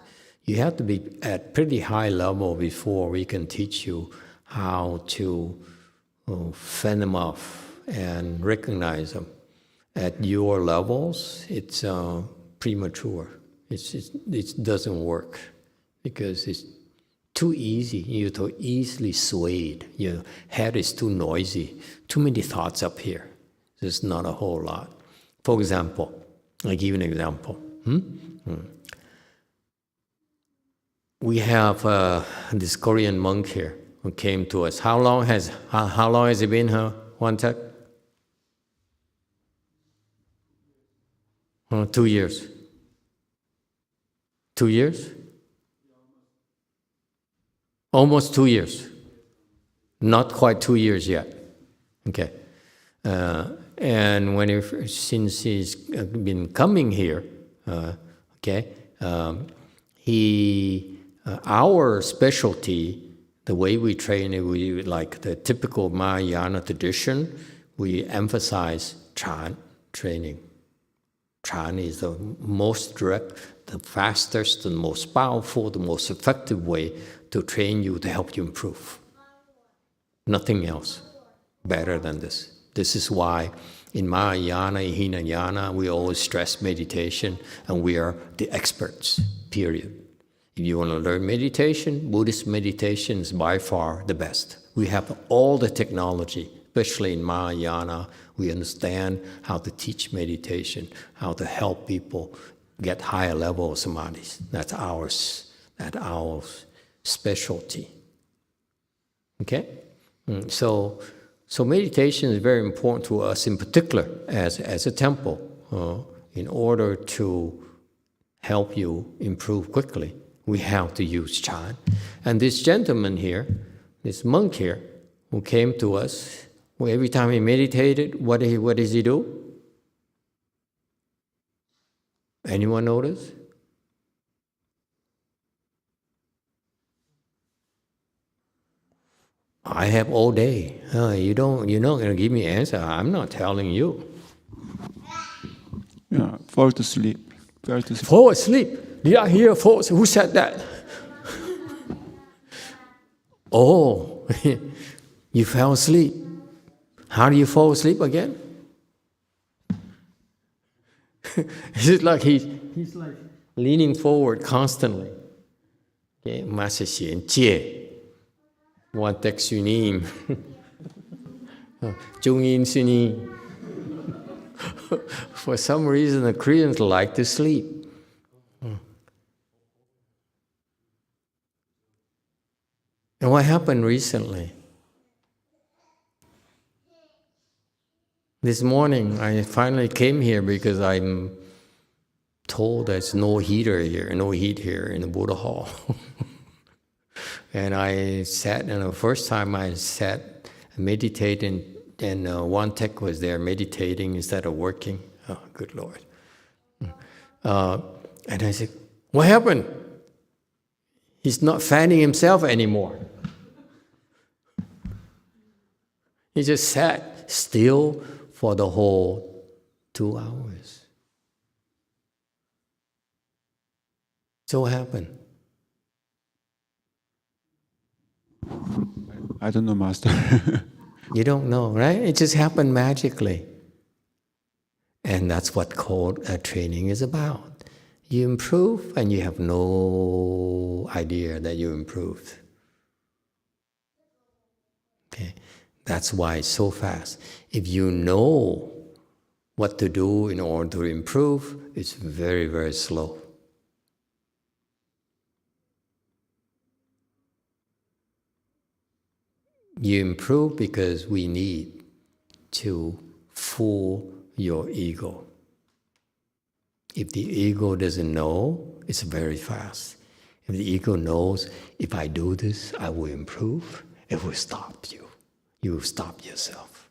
You have to be at pretty high level before we can teach you how to fend them off and recognize them. At your levels, it's premature. It doesn't work because it's too easy. You're too easily swayed. Your head is too noisy. Too many thoughts up here. There's not a whole lot. For example, I'll give you an example. We have this Korean monk here who came to us. How long has it been, One Tech? 2 years. 2 years? Almost 2 years. Not quite 2 years yet. Okay. And since he's been coming here, our specialty, the way we train it, we like the typical Mahayana tradition, we emphasize Chan training. Chan is the most direct, the fastest, the most powerful, the most effective way to train you to help you improve. Nothing else better than this. This is why in Mahayana, in Hinayana, we always stress meditation, and we are the experts, period. If you want to learn meditation, Buddhist meditation is by far the best. We have all the technology, especially in Mahayana. We understand how to teach meditation, how to help people get higher level of samadhis. That's ours. That's our specialty. Okay? So meditation is very important to us, in particular, as a temple, in order to help you improve quickly. We have to use Chan. And this gentleman here, this monk here, who came to us, every time he meditated, what does he do? Anyone notice? I have all day. You're not going to give me an answer. I'm not telling you. Yeah, fall to sleep. Fall asleep. Did I hear fall? Who said that? Oh, you fell asleep. How do you fall asleep again? It's like he's like leaning forward constantly. Okay, Master Xian Jie. One tek sunim. Jung yin suni. For some reason, the Koreans like to sleep. And what happened recently? This morning, I finally came here because I'm told there's no heat here in the Buddha Hall. And I sat, and the first time I sat meditating, and one tech was there meditating instead of working. Oh, good Lord. And I said, what happened? He's not fanning himself anymore. He just sat still for the whole 2 hours. So what happened? I don't know, Master. You don't know, right? It just happened magically. And that's what training is about. You improve and you have no idea that you improved. Okay? That's why it's so fast. If you know what to do in order to improve, it's very, very slow. You improve because we need to fool your ego. If the ego doesn't know, it's very fast. If the ego knows, if I do this, I will improve, it will stop you. You will stop yourself.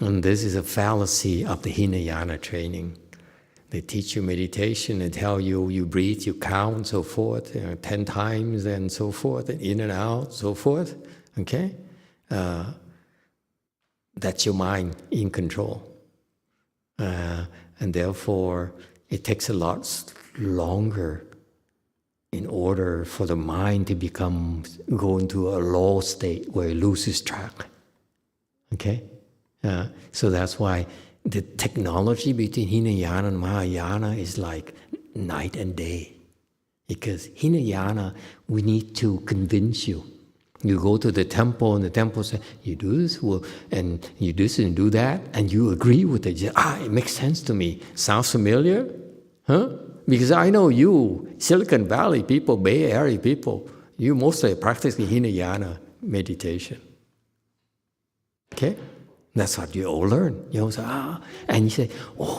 And this is a fallacy of the Hinayana training. They teach you meditation and tell you, you breathe, you count, so forth, 10 times and so forth, and in and out, so forth, okay? That's your mind in control. And therefore, it takes a lot longer in order for the mind to go into a low state where it loses track. Okay? So that's why the technology between Hinayana and Mahayana is like night and day. Because Hinayana, we need to convince you. You go to the temple, and the temple says, you do this, and you do this and do that, and you agree with it. You say, it makes sense to me. Sounds familiar? Huh? Because I know you, Silicon Valley people, Bay Area people, you mostly practice Hinayana meditation. Okay? That's what you all learn. You know, say, and you say,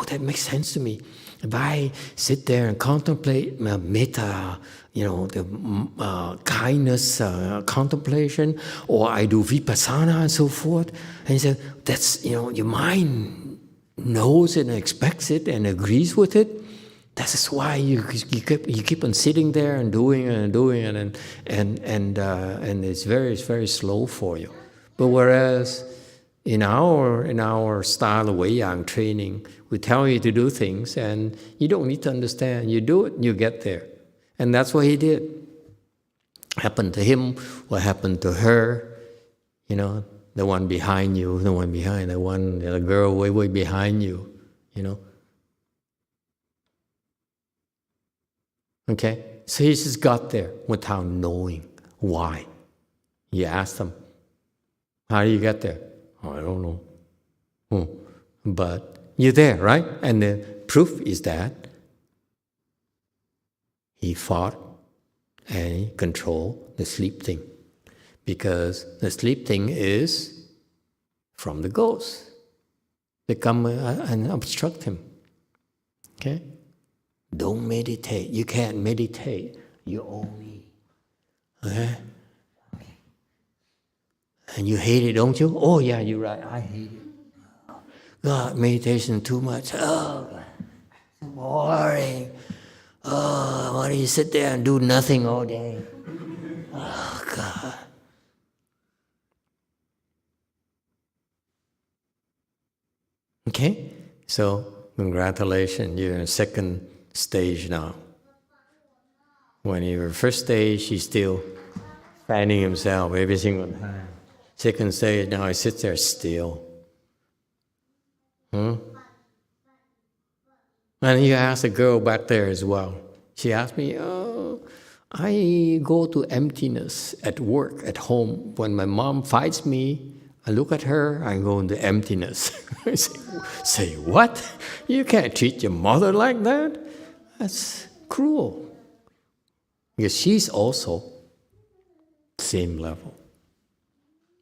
that makes sense to me. If I sit there and contemplate metta, the kindness contemplation, or I do vipassana and so forth, and you say, that's, your mind knows it and expects it and agrees with it. That's why you keep on sitting there and doing it and doing it, and it's very slow for you. But whereas in our style of Wei-Yang training, we tell you to do things, and you don't need to understand. You do it, you get there. And that's what he did. Happened to him, what happened to her, the one behind you, the one behind, the girl way behind you, Okay? So he just got there without knowing why. You asked him, how do you get there? I don't know. But you're there, right? And the proof is that he fought and he controlled the sleep thing. Because the sleep thing is from the ghosts. They come and obstruct him. Okay? Don't meditate. You can't meditate. You only. Okay? And you hate it, don't you? Oh, yeah, you're right. I hate it. God, meditation too much. Oh, God, so boring. Oh, why do you sit there and do nothing all day? Oh, God. Okay? So, congratulations. You're in the second stage now. When you were first stage, he's still fanning himself every single time. Second stage, now he sits there still. And you ask a girl back there as well. She asked me, I go to emptiness at work, at home. When my mom fights me, I look at her, I go into emptiness. I say, what? You can't treat your mother like that? That's cruel. Because she's also same level.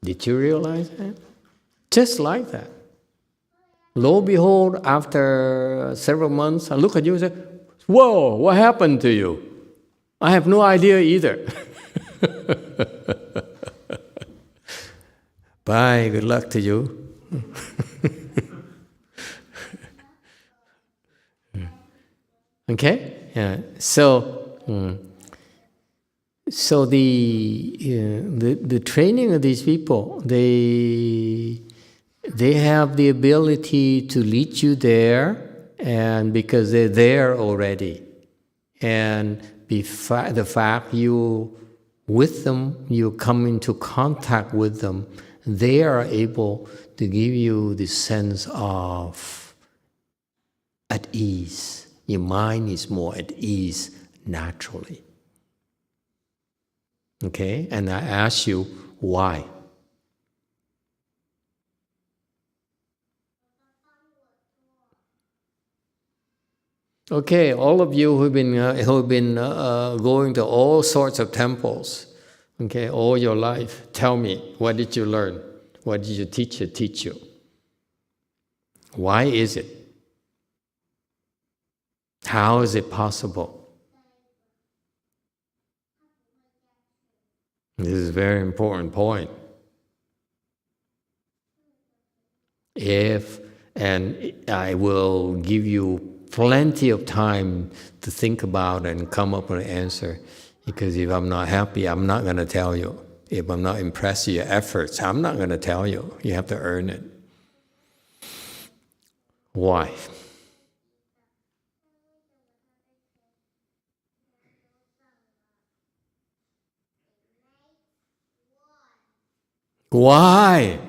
Did you realize that? Just like that. Lo and behold, after several months, I look at you and say, whoa, what happened to you? I have no idea either. Bye, good luck to you. Okay? Yeah. So the training of these people, they have the ability to lead you there, and because they're there already, and the fact you with them, you come into contact with them, they are able to give you the sense of at ease. Your mind is more at ease naturally. Okay? And I ask you, why? Okay, all of you who've been going to all sorts of temples, okay, all your life, tell me, what did you learn? What did your teacher teach you? Why is it? How is it possible? This is a very important point. And I will give you plenty of time to think about and come up with an answer. Because if I'm not happy, I'm not going to tell you. If I'm not impressed with your efforts, I'm not going to tell you. You have to earn it. Why? Why?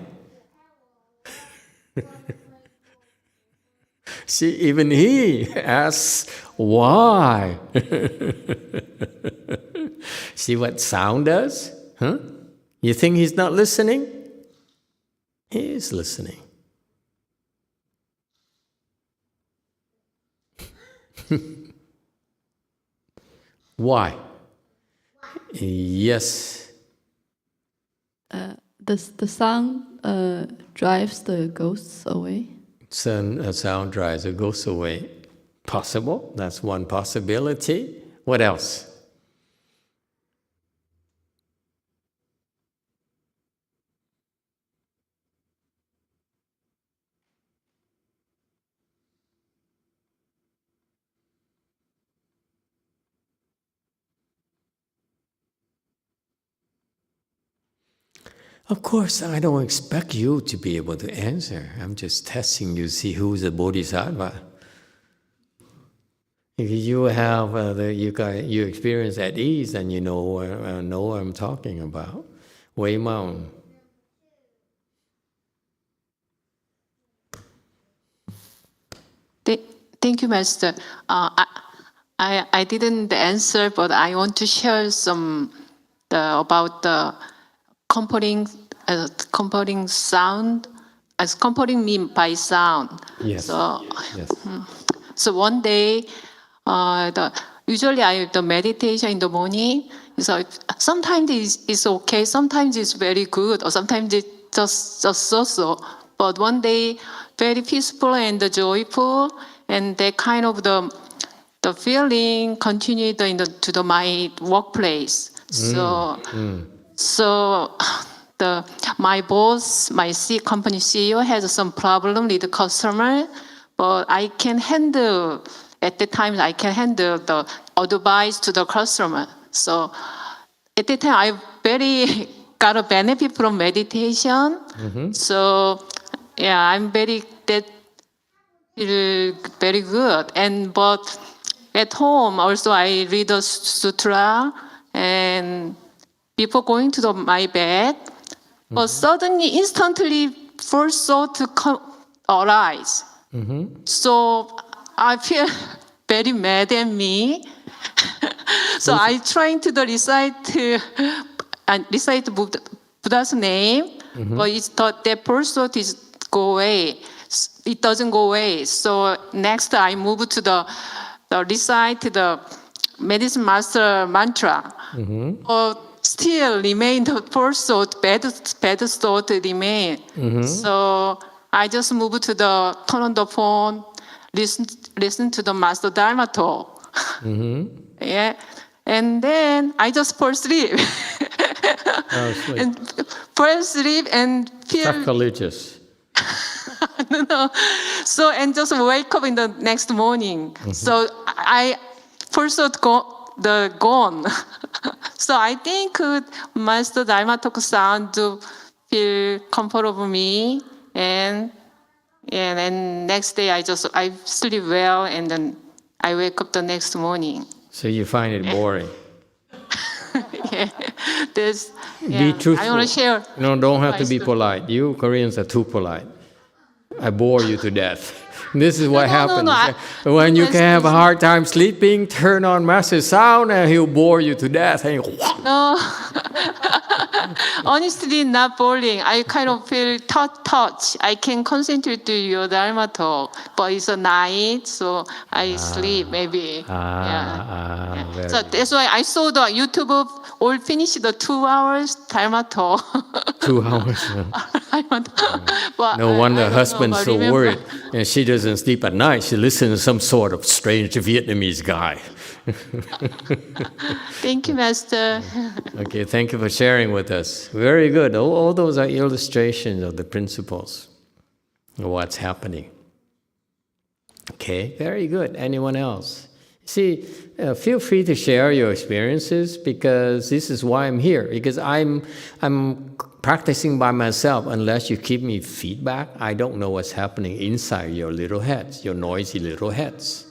See, even he asks, why? See what sound does? Huh? You think he's not listening? He is listening. Why? Yes. The sound drives the ghosts away. Sound drives the ghosts away. Possible. That's one possibility. What else? Of course, I don't expect you to be able to answer. I'm just testing you to see who's a bodhisattva. If you have you experience at ease, then you know what I'm talking about. Wei Mao. Thank you, Master. I didn't answer, but I want to share some about the comforting sound, as comforting me by sound. Yes. So one day, usually I do meditation in the morning. So sometimes it's okay, sometimes it's very good, or sometimes it's just so. But one day, very peaceful and joyful, and that kind of the feeling continued to my workplace. So my boss, my company CEO has some problem with the customer, but I can handle, at the time I can handle the advice to the customer. So at the time I very got a benefit from meditation. So yeah, I'm very good. But at home also I read the sutra, and before going to my bed, but suddenly, instantly, first thought to arise. So I feel very mad at me. So I trying to recite Buddha's name, but that first thought is go away. It doesn't go away. So next I move to the recite the medicine master mantra. But still remain the first thought, bad thought remain. So I just move to turn on the phone, listen to the master Dharma talk. Yeah. And then I just fall asleep. And fall asleep and feel sacrilegious. no. So and just wake up in the next morning. So I first thought gone. So I think Master Dharma talk sound to feel comfortable me, and next day I sleep well, and then I wake up the next morning. So you find it boring. Yeah. Be truthful. I want to share. No, don't have to be polite. You Koreans are too polite. I bore you to death. This is what happens. When you can have a hard time sleeping, turn on Master Sound and he'll bore you to death. And no. Honestly, not boring. I kind of feel touch. I can concentrate to your Dharma talk, but it's a night, so I sleep maybe. So that's why I saw the YouTube all finished the 2 hours Dharma talk. 2 hours. But No wonder husband's so worried. And she doesn't sleep at night. She listens to some sort of strange Vietnamese guy. Thank you, Master. Okay, thank you for sharing with us. Very good. All those are illustrations of the principles of what's happening. Okay, very good. Anyone else? See, feel free to share your experiences, because this is why I'm here. Because I'm practicing by myself. Unless you give me feedback, I don't know what's happening inside your little heads, your noisy little heads.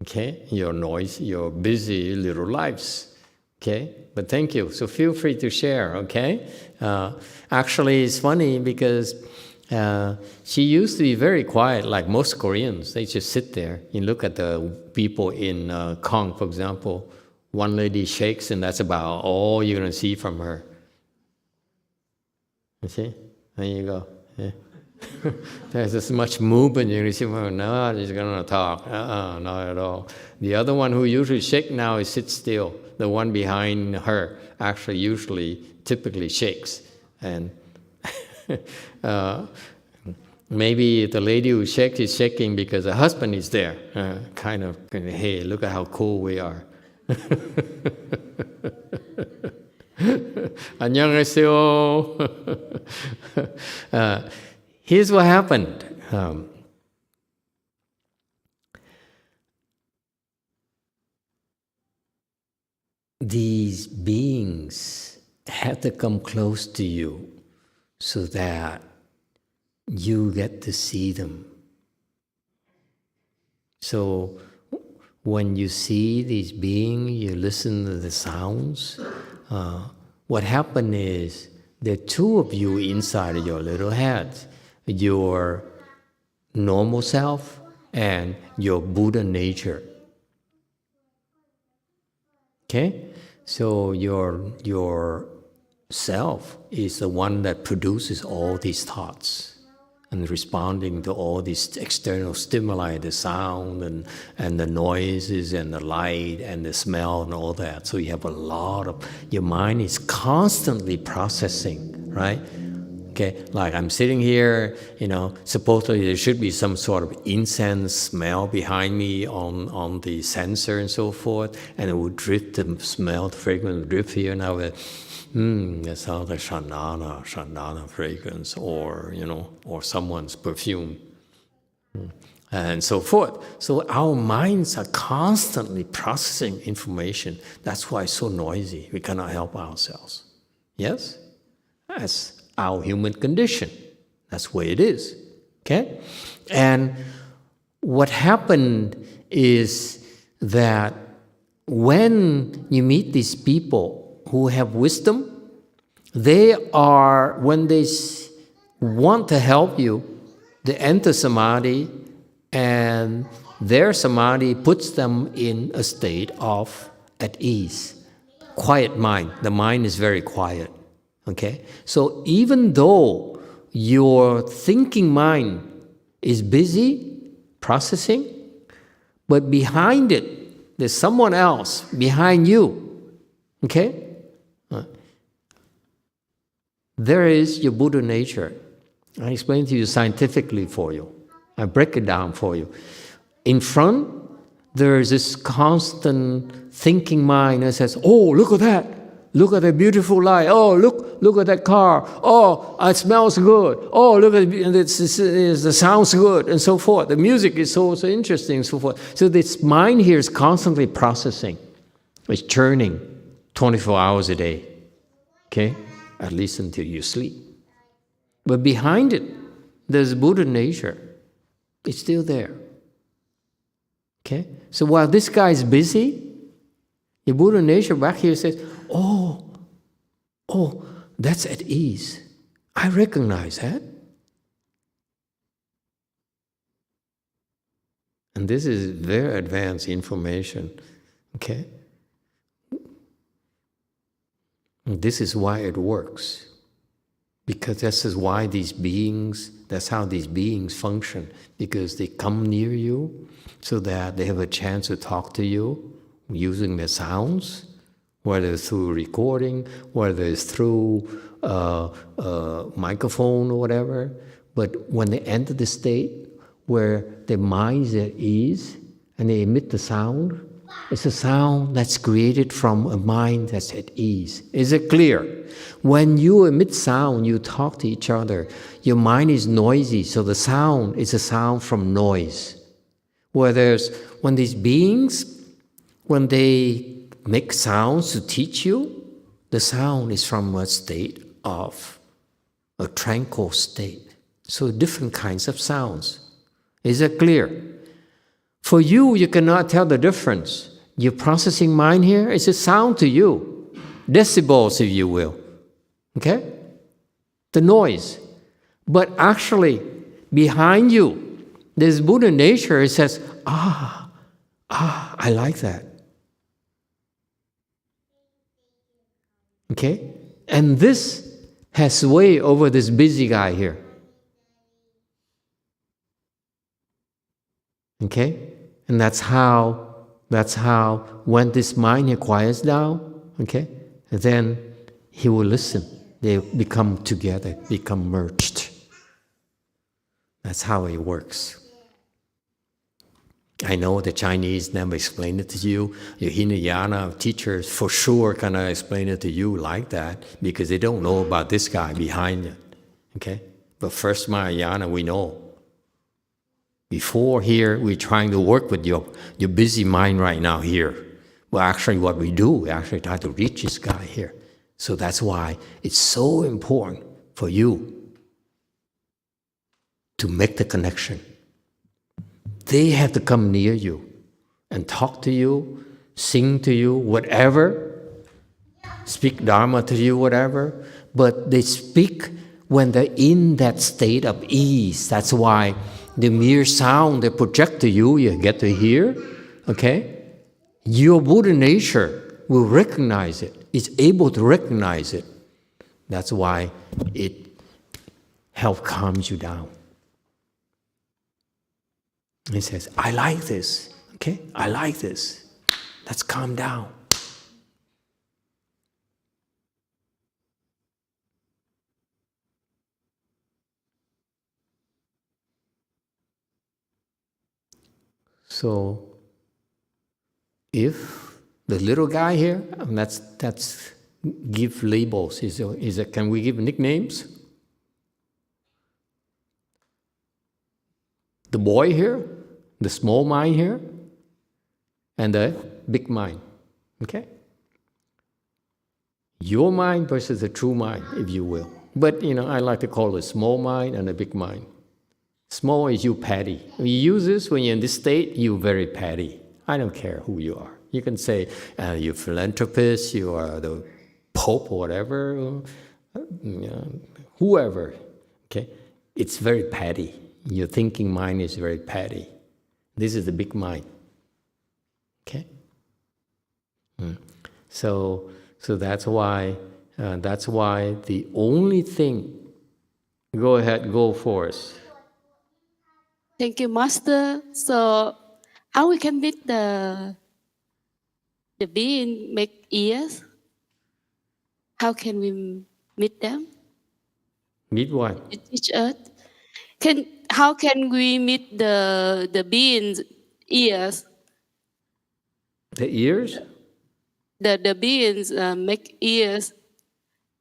Okay, your busy little lives. Okay, but thank you. So feel free to share. Okay, actually, it's funny because she used to be very quiet, like most Koreans. They just sit there. You look at the people in Kong, for example. One lady shakes, and that's about all you're going to see from her. You see? There you go. Yeah. There's as much movement you're going to see from her. No, she's going to talk. Not at all. The other one who usually shakes now is sit still. The one behind her actually typically shakes. And maybe the lady who shakes is shaking because her husband is there. Kind of, hey, look at how cool we are. 안녕하세요. Here's what happened. These beings have to come close to you so that you get to see them. So when you see these beings, you listen to the sounds, what happened is there are two of you inside of your little head, your normal self and your Buddha nature. Okay? So your self is the one that produces all these thoughts and responding to all these external stimuli, the sound and the noises and the light and the smell and all that. So you have a lot of, your mind is constantly processing, right? Okay, like I'm sitting here, supposedly there should be some sort of incense smell behind me on the sensor and so forth, and it would drift, the smell, the fragrance would drift here, and I would, that sounds like Shandana fragrance, or someone's perfume, and so forth. So our minds are constantly processing information. That's why it's so noisy. We cannot help ourselves. Yes? That's our human condition. That's the way it is. Okay? And what happened is that when you meet these people who have wisdom, when they want to help you, they enter samadhi, and their samadhi puts them in a state of at ease. Quiet mind. The mind is very quiet. Okay? So even though your thinking mind is busy processing, but behind it, there's someone else behind you. Okay? There is your Buddha nature. I explain to you scientifically for you. I break it down for you. In front, there is this constant thinking mind that says, oh, look at that. Look at the beautiful light. Oh, look at that car. Oh, it smells good. Oh, look at it sounds good, and so forth. The music is so interesting, and so forth. So this mind here is constantly processing. It's churning 24 hours a day. Okay? At least until you sleep. But behind it, there's Buddha nature. It's still there. Okay? So while this guy is busy, your Buddha nature back here says, oh, that's at ease. I recognize that. And this is very advanced information. Okay? This is why it works. Because this is why these beings, that's how these beings function. Because they come near you so that they have a chance to talk to you using the sounds, whether it's through recording, whether it's through microphone or whatever. But when they enter the state, where the mind is at ease and they emit the sound. It's a sound that's created from a mind that's at ease. Is it clear? When you emit sound, you talk to each other. Your mind is noisy, so the sound is a sound from noise. Whereas when these beings, when they make sounds to teach you, the sound is from a state of a tranquil state. So different kinds of sounds. Is it clear? For you, you cannot tell the difference. Your processing mind here is a sound to you. Decibels, if you will. Okay? The noise. But actually, behind you, there's Buddha nature. It says, I like that. Okay? And this has sway over this busy guy here. Okay? And that's how when this mind here quiets down, okay, then he will listen. They become together, become merged. That's how it works. I know the Chinese never explained it to you. Your Hinayana teachers for sure cannot explain it to you like that because they don't know about this guy behind it. Okay? But first Mahayana we know. Before here, we're trying to work with your busy mind right now here. Well, actually what we do, we actually try to reach this guy here. So that's why it's so important for you to make the connection. They have to come near you and talk to you, sing to you, whatever, speak Dharma to you, whatever. But they speak when they're in that state of ease. That's why the mere sound they project to you, you get to hear, okay? Your Buddha nature will recognize it. It's able to recognize it. That's why it helps calms you down. He says, I like this, okay? I like this. Let's calm down. So, if the little guy here, that's give labels. Can we give nicknames? The boy here, the small mind here, and the big mind. Okay? Your mind versus the true mind, if you will. But I like to call it small mind and a big mind. Small is you petty. When you use this, when you're in this state, you're very petty. I don't care who you are. You can say you're a philanthropist, you are the Pope or whatever, whoever. Okay? It's very petty. Your thinking mind is very petty. This is the big mind. Okay? So that's why the only thing. Go ahead, go for us. Thank you, Master. So, how we can meet the being make ears? How can we meet them? Meet what? You teach us. How can we meet the being's ears? The ears? The beings make ears.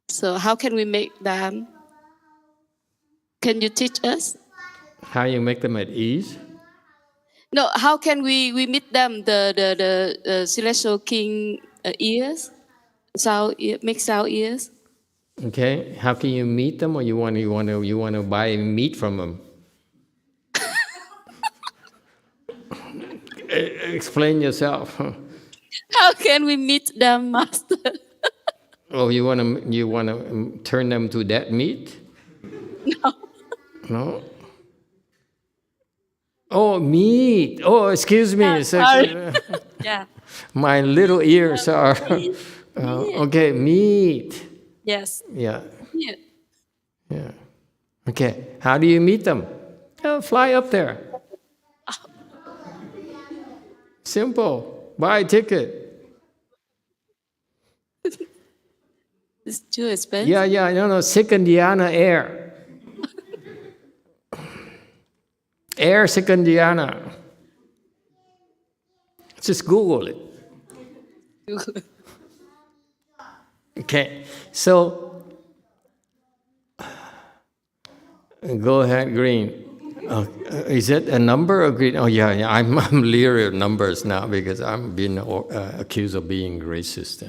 So how can we make them? Can you teach us? How you make them at ease? No, how can we meet them? The celestial king ears, make sound ears. Okay, how can you meet them, or you want to buy meat from them? Explain yourself. How can we meet them, Master? Oh, you want to turn them to that meat? No. No. Oh, meat. Oh, excuse me. Sorry. Yeah. My little ears are. Okay, meat. Yes. Yeah. Yeah. Yeah. Okay. How do you meet them? Fly up there. Simple. Buy a ticket. It's too expensive. Yeah. No. Second dhyana air. air second dhyana. Just Google it. Okay, so go ahead, Green. Is it a number or Green? Oh yeah, I'm leery of numbers now because I'm being accused of being racist.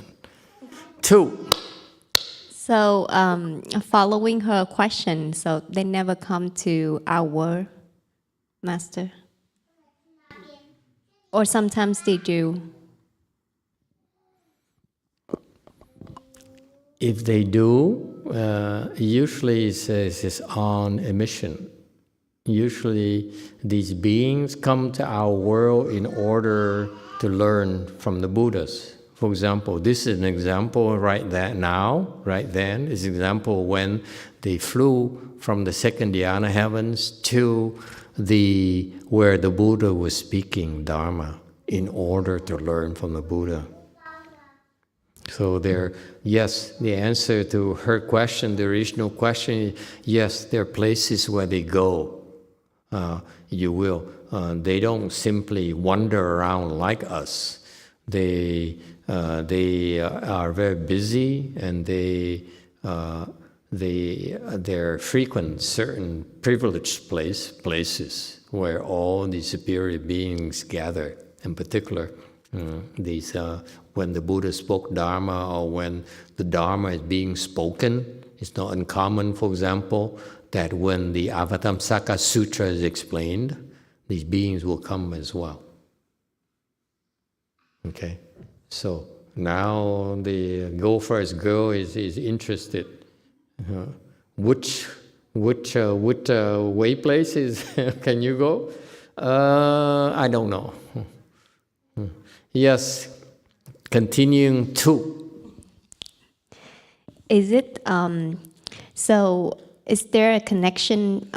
2. So, following her question, so they never come to our master? Or sometimes they do? If they do, usually it's on a mission. Usually these beings come to our world in order to learn from the Buddhas. For example, this is an example right then is an example when they flew from the second dhyana heavens to where the Buddha was speaking Dharma in order to learn from the Buddha. So yes, the answer to her question, the original question, yes, there are places where they go. You will. They don't simply wander around like us. They are very busy, and they frequent certain privileged places where all the superior beings gather. In particular, when the Buddha spoke Dharma, or when the Dharma is being spoken, it's not uncommon, for example, that when the Avatamsaka Sutra is explained, these beings will come as well. Okay, so now the first girl is interested. Which way places can you go? I don't know. Yes, continuing 2. Is it, so is there a connection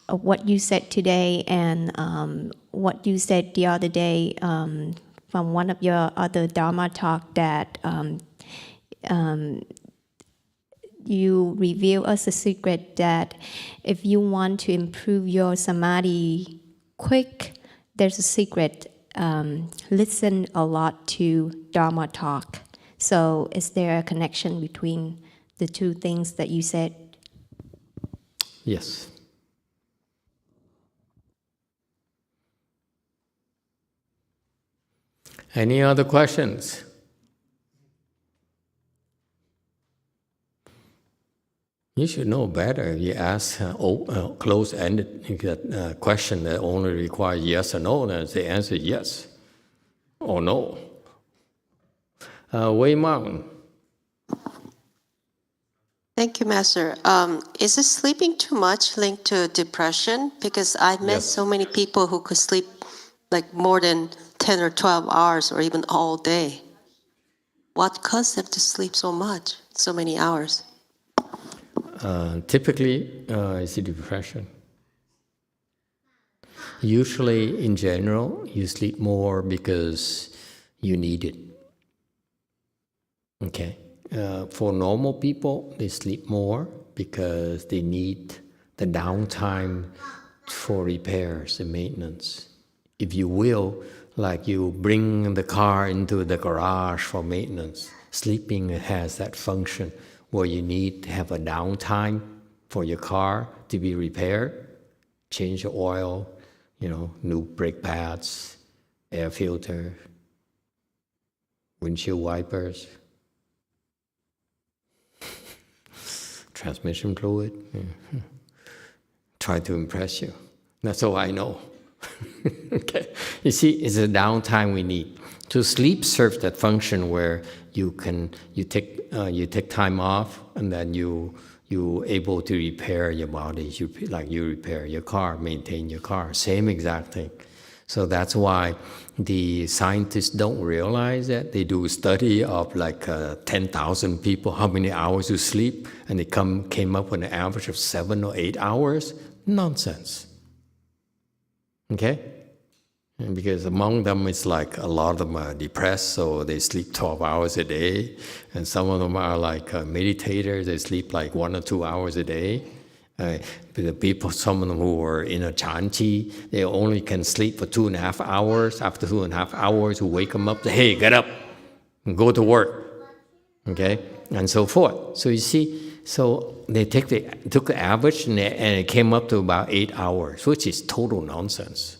of what you said today and what you said the other day from one of your other Dharma talk that you reveal us a secret that if you want to improve your samadhi quick, there's a secret. Listen a lot to Dharma talk. So is there a connection between the two things that you said? Yes. Any other questions? You should know better. You ask close-ended question that only requires yes or no, then the answer is yes or no. Wei Mao. Thank you, Master. Is it sleeping too much linked to depression? Because I've met so many people who could sleep like more than 10 or 12 hours or even all day. What caused them to sleep so much, so many hours? Typically, it's depression. Usually, in general, you sleep more because you need it. Okay. For normal people, they sleep more because they need the downtime for repairs and maintenance. If you will, like you bring the car into the garage for maintenance, sleeping has that function where you need to have a downtime for your car to be repaired, change the oil, new brake pads, air filter, windshield wipers, transmission fluid. Try to impress you. That's all I know. Okay. You see, it's a downtime we need. So sleep serves that function where you take time off, and then you able to repair your body. You repair your car, maintain your car. Same exact thing. So that's why the scientists don't realize that. They do a study of 10,000 people, how many hours you sleep, and they came up with an average of 7 or 8 hours. Nonsense. Okay? And because among them, it's like a lot of them are depressed, so they sleep 12 hours a day. And some of them are like meditators, they sleep like 1 or 2 hours a day. The people, some of them who are in a chanchi, they only can sleep for 2.5 hours. After 2.5 hours, we wake them up, say, hey, get up and go to work, okay, and so forth. So you see, so they took the average and it came up to about 8 hours, which is total nonsense.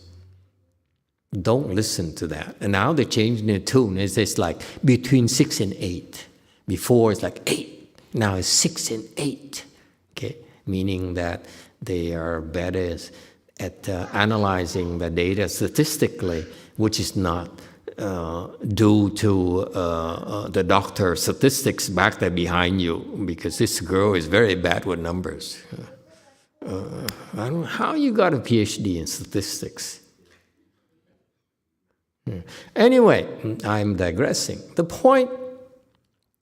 Don't listen to that. And now they're changing the tune. It's like between 6 and 8. Before it's like 8. Now it's 6 and 8. Okay, meaning that they are better at analyzing the data statistically, which is not due to the doctor statistics back there behind you, because this girl is very bad with numbers. I don't know how you got a PhD in statistics. Anyway, I'm digressing. The point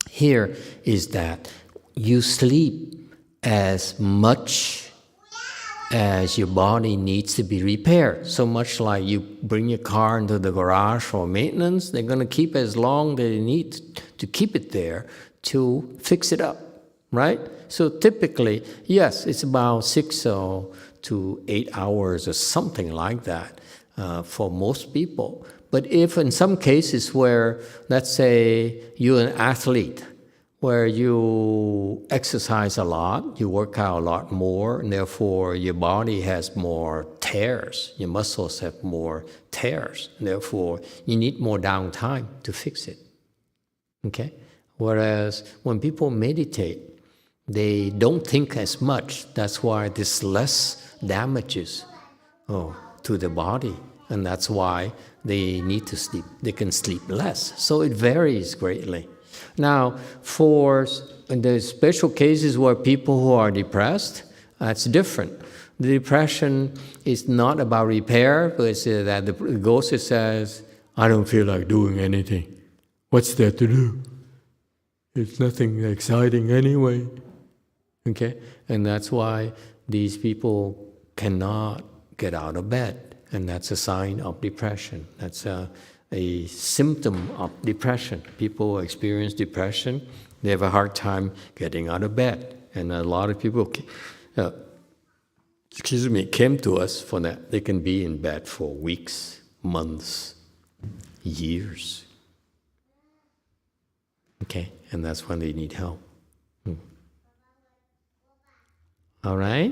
here is that you sleep as much as your body needs to be repaired. So much like you bring your car into the garage for maintenance, they're going to keep as long as they need to keep it there to fix it up, right? So typically, yes, it's about 6 to 8 hours or something like that for most people. But if in some cases where, let's say you're an athlete, where you exercise a lot, you work out a lot more, and therefore your body has more tears, your muscles have more tears, and therefore you need more downtime to fix it, okay? Whereas when people meditate, they don't think as much. That's why there's less damages to the body, and that's why they need to sleep. They can sleep less. So it varies greatly. Now, for the special cases where people who are depressed, that's different. The depression is not about repair, but it's that the ghost says, I don't feel like doing anything. What's there to do? It's nothing exciting anyway. Okay? And that's why these people cannot get out of bed. And that's a sign of depression. That's a symptom of depression. People who experience depression, they have a hard time getting out of bed. And a lot of people, came to us for that. They can be in bed for weeks, months, years. Okay, and that's when they need help. All right?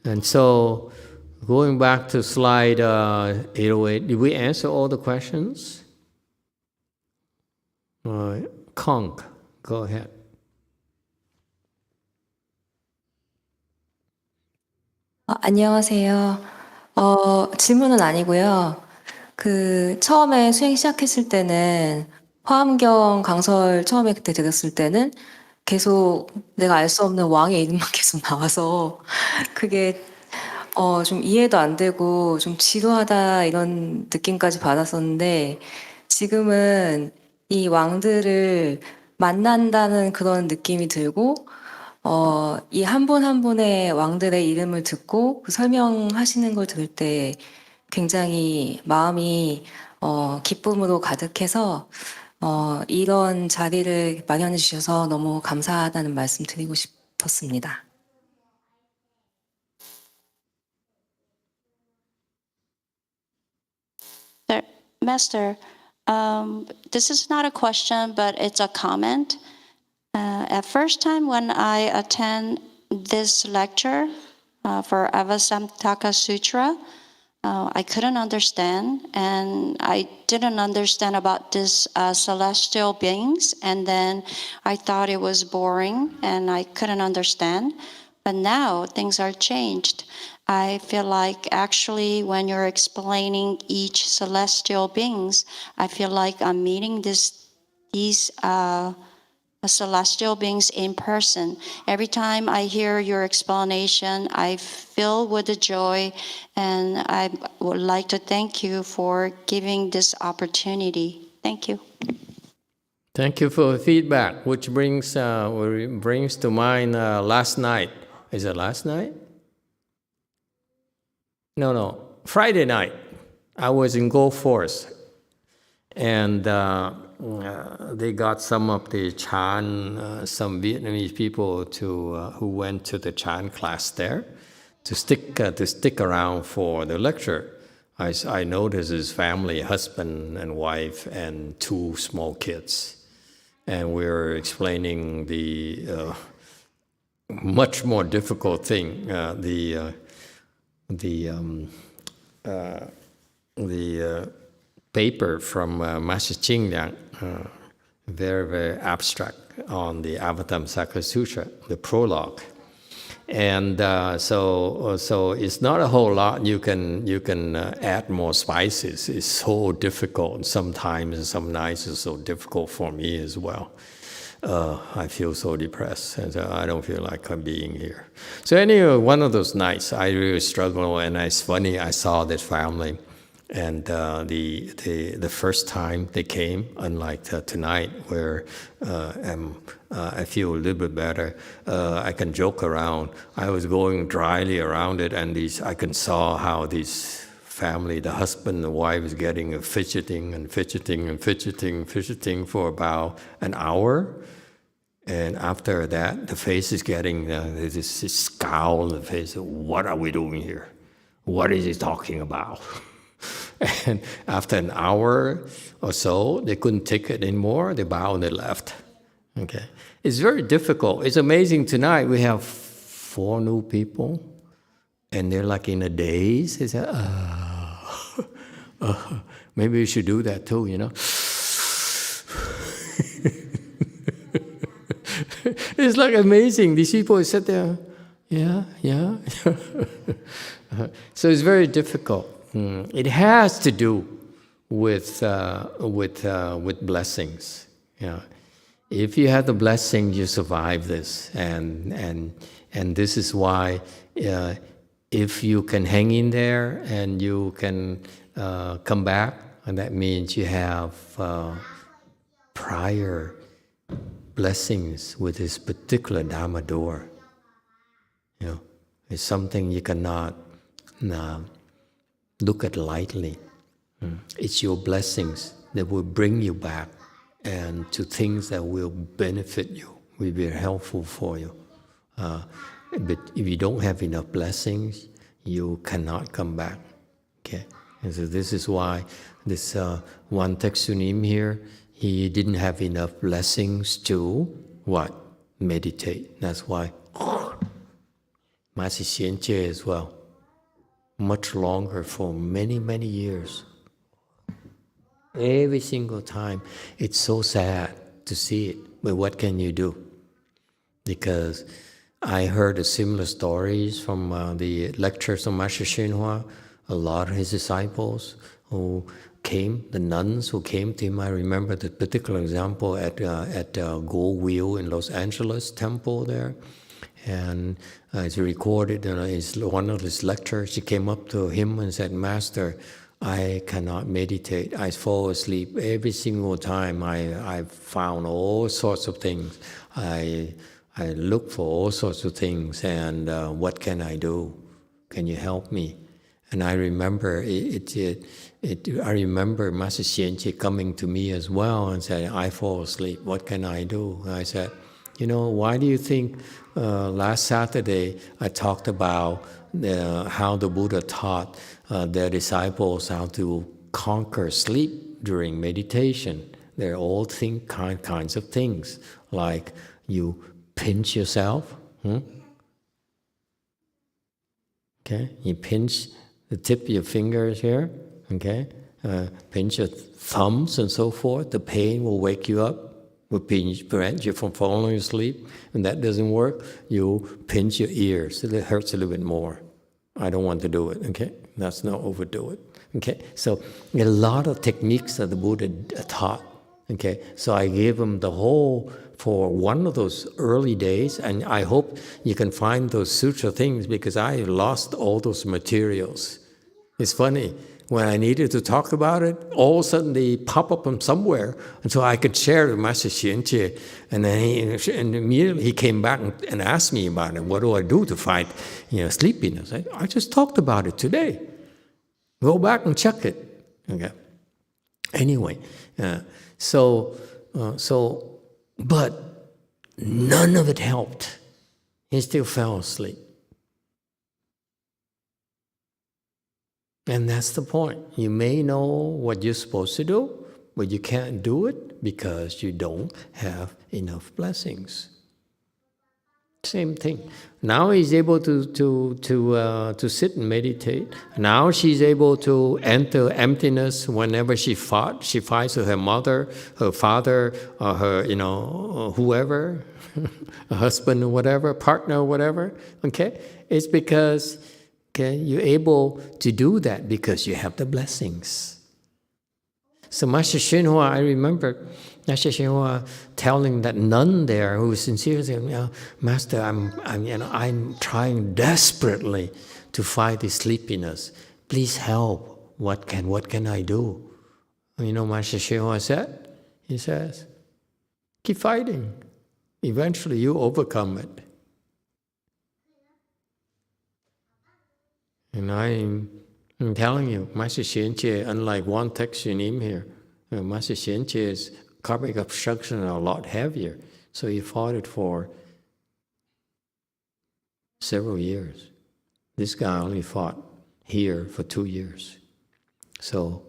And so, going back to slide 808, did we answer all the questions? Kong, go ahead. 안녕하세요. 질문은 아니고요. 처음에 수행 시작했을 때는 화엄경 강설 처음에 그때 들었을 때는 계속 내가 알 수 없는 왕의 이름만 계속 나와서 그게 좀 이해도 안 되고 좀 지루하다 이런 느낌까지 받았었는데 지금은 이 왕들을 만난다는 그런 느낌이 들고 이 한 분 한 분의 왕들의 이름을 듣고 그 설명하시는 걸 들을 때 굉장히 마음이 기쁨으로 가득해서 이런 자리를 마련해 주셔서 너무 감사하다는 말씀 드리고 싶었습니다. Master, this is not a question, but it's a comment. At first time when I attend this lecture for Avatamsaka Sutra, I couldn't understand, and I didn't understand about this celestial beings, and then I thought it was boring, and I couldn't understand. But now things are changed. I feel like actually when you're explaining each celestial beings, I feel like I'm meeting these celestial beings in person. Every time I hear your explanation, I feel with the joy, and I would like to thank you for giving this opportunity. Thank you. Thank you for the feedback, which brings to mind last night. Is it last night? No, Friday night. I was in Gulf Forest, and they got some of the Chan, some Vietnamese people who went to the Chan class there to stick around for the lecture. I noticed his family, husband and wife, and 2 small kids, and we were explaining the much more difficult thing, the paper from Master Ching Liang, very, very abstract, on the Avatamsaka Sutra, the prologue. And so it's not a whole lot. You can add more spices. It's so difficult sometimes, and some nights it's so difficult for me as well. I feel so depressed, and so I don't feel like I'm being here. So anyway, one of those nights I really struggled, and it's funny, I saw this family, and the first time they came, unlike tonight where I feel a little bit better, I can joke around. I was going dryly around it, and I can saw how this family, the husband and the wife, is getting fidgeting for about an hour. And after that, the face is getting this scowl on the face. What are we doing here? What is he talking about? And after an hour or so, they couldn't take it anymore. They bowed and they left. Okay, it's very difficult. It's amazing tonight. We have 4 new people, and they're like in a daze. They say, maybe we should do that too, you know. It's like amazing. These people sit there, yeah. So it's very difficult. It has to do with blessings. Yeah. If you have the blessing, you survive this, and this is why if you can hang in there and you can come back, and that means you have prior blessings with this particular Dharma door. You know, it's something you cannot look at lightly. It's your blessings that will bring you back and to things that will benefit you, will be helpful for you. But if you don't have enough blessings, you cannot come back. Okay, and so this is why this one Teksunim here, he didn't have enough blessings to what? Meditate. That's why Master Xianjie as well, much longer for many, many years. Every single time, it's so sad to see it, but what can you do? Because I heard similar stories from the lectures of Master YongHua. A lot of his disciples who came, the nuns who came to him. I remember the particular example at Gold Wheel in Los Angeles temple there. And it's recorded in one of his lectures. She came up to him and said, "Master, I cannot meditate. I fall asleep every single time. I've found all sorts of things. I look for all sorts of things, and what can I do? Can you help me?" And I remember I remember Master Xianjie coming to me as well and saying, "I fall asleep. What can I do?" And I said, "You know, why do you think last Saturday I talked about how the Buddha taught their disciples how to conquer sleep during meditation? They're all kinds of things, like you pinch yourself. Okay, you pinch the tip of your fingers here, okay? Pinch your thumbs and so forth. The pain will wake you up, will prevent you from falling asleep. When that doesn't work, you pinch your ears. So it hurts a little bit more. I don't want to do it, okay? Let's not overdo it, okay? So a lot of techniques that the Buddha taught, okay? So I gave him the whole, for one of those early days, and I hope you can find those sutra things because I lost all those materials. It's funny, when I needed to talk about it, all of a sudden they pop up from somewhere, and so I could share with Master Xianjie, and then immediately he came back and asked me about it. What do I do to fight, sleepiness? I just talked about it today. Go back and check it. Okay. Anyway, but none of it helped. He still fell asleep. And that's the point. You may know what you're supposed to do, but you can't do it because you don't have enough blessings. Same thing. Now he's able to sit and meditate. Now she's able to enter emptiness whenever she fights with her mother, her father, or her, whoever, a husband or whatever, partner or whatever. Okay, it's because you're able to do that because you have the blessings. So Master YongHua, I remember Master YongHua telling that nun there who was sincere, saying, Master, I'm trying desperately to fight this sleepiness. Please help. What can I do? Master YongHua said? He says, keep fighting. Eventually you overcome it. And I'm telling you, Master Xianjie, unlike one text you name here, Master Xianjie's karmic obstruction are a lot heavier. So he fought it for several years. This guy only fought here for 2 years. So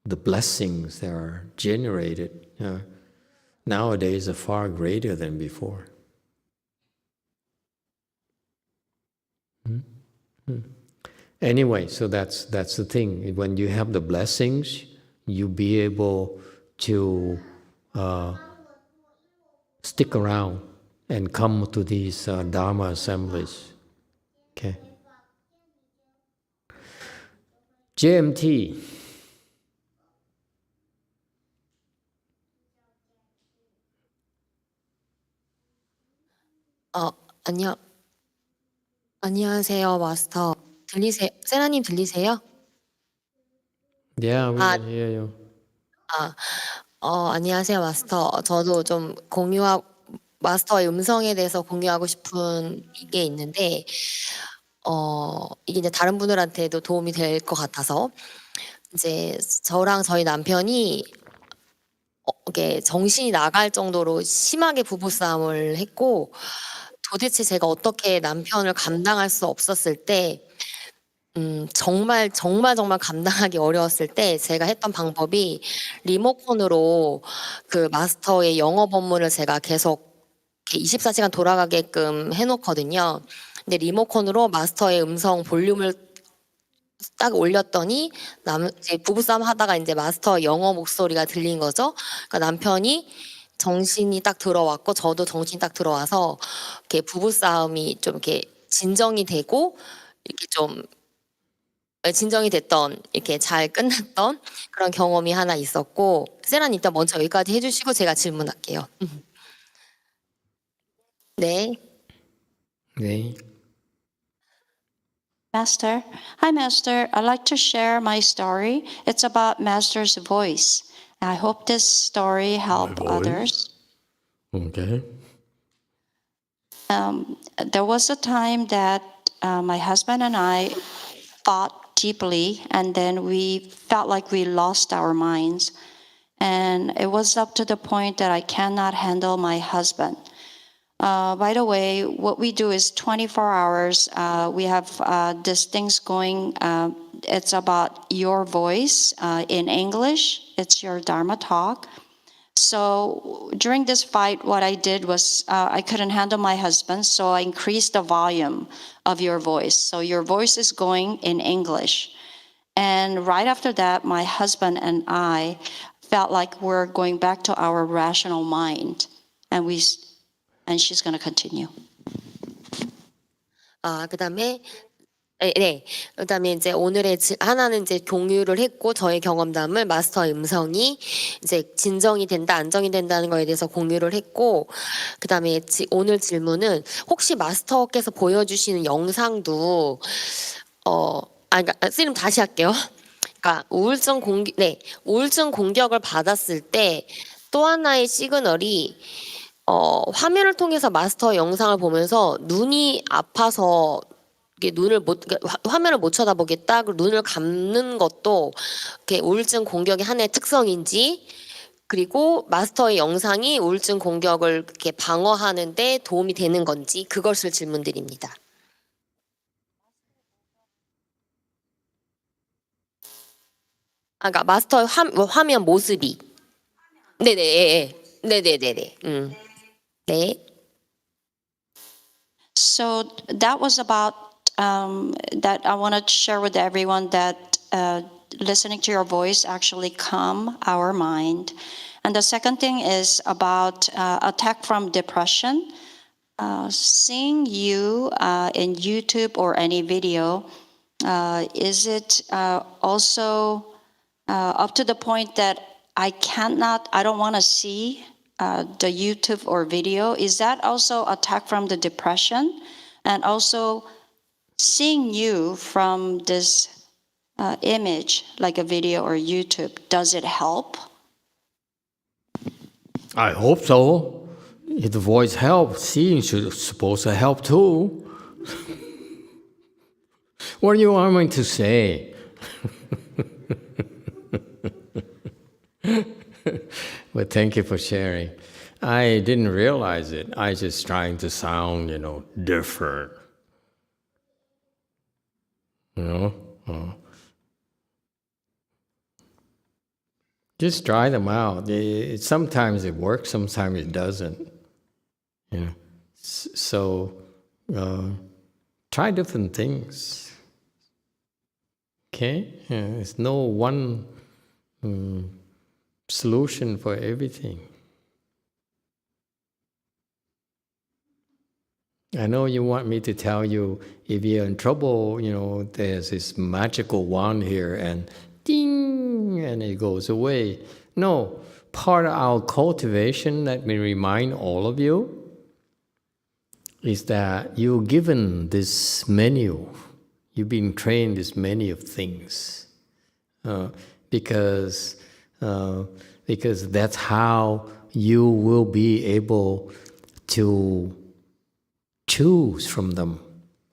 the blessings that are generated nowadays are far greater than before. Anyway, so that's the thing. When you have the blessings, you'll be able to stick around and come to these Dharma assemblies. Okay. JMT. 안녕하세요, 마스터. 들리세요? 세나님 들리세요? Yeah, we can hear you. 안녕하세요, 마스터. 저도 좀 마스터의 음성에 대해서 공유하고 싶은 게 있는데, 이게 이제 다른 분들한테도 도움이 될 것 같아서, 이제 저랑 저희 남편이 이게 정신이 나갈 정도로 심하게 부부싸움을 했고, 도대체 제가 어떻게 남편을 감당할 수 없었을 때, 정말 감당하기 어려웠을 때 제가 했던 방법이 리모컨으로 그 마스터의 영어 본문을 제가 계속 24시간 돌아가게끔 해놓거든요. 근데 리모컨으로 마스터의 음성 볼륨을 딱 올렸더니 이제 부부싸움 하다가 이제 마스터 영어 목소리가 들린 거죠. 그러니까 남편이 정신이 딱 들어왔고 저도 정신이 딱 들어와서 이렇게 부부싸움이 좀 이렇게 진정이 되고 이렇게 좀 진정이 됐던 이렇게 잘 끝났던 그런 경험이 하나 있었고 세라님 일단 먼저 여기까지 해주시고 제가 질문할게요. 네. 네. Master, hi Master. I'd like to share my story. It's about Master's voice. I hope this story help others. Okay. There was a time that my husband and I fought deeply, and then we felt like we lost our minds. And it was up to the point that I cannot handle my husband. By the way, what we do is 24 hours. We have these things going. It's about your voice in English. It's your Dharma talk. So during this fight, what I did was I couldn't handle my husband, so I increased the volume of your voice. So your voice is going in English. And right after that, my husband and I felt like we're going back to our rational mind. And she's going to continue. 그다음에 그다음에 이제 오늘의 하나는 이제 공유를 했고 저의 경험담을 마스터의 음성이 이제 진정이 된다, 안정이 된다는 거에 대해서 공유를 했고 그다음에 오늘 질문은 혹시 마스터께서 보여주시는 영상도 그러니까 선생님 다시 할게요. 그러니까 우울증 공격을 받았을 때 또 하나의 시그널이 화면을 통해서 마스터 영상을 보면서 눈이 아파서 화면을 못 쳐다보겠다. 그리고 눈을 감는 것도 우울증 공격의 하나의 특성인지, 그리고 마스터의 영상이 우울증 공격을 이렇게 방어하는 데 도움이 되는 건지, 그것을 질문드립니다. 그러니까 마스터의 화면 모습이. 네네, 예. 네네네네. 네. So that was about that I want to share with everyone that listening to your voice actually calm our mind. And the second thing is about attack from depression. Seeing you in YouTube or any video, is it also up to the point that I don't want to see the YouTube or video? Is that also attack from the depression? And also seeing you from this image, like a video or YouTube, does it help? I hope so. If the voice helps, seeing should supposed to help too. What do you want me to say? Well, thank you for sharing. I didn't realize it. I just trying to sound, different. Just try them out. Sometimes it works, sometimes it doesn't. So try different things. Okay? There's no one solution for everything. I know you want me to tell you, if you're in trouble, there's this magical wand here and ding, and it goes away. No, part of our cultivation, let me remind all of you, is that you're given this menu. You've been trained this menu of things. Because that's how you will be able to choose from them.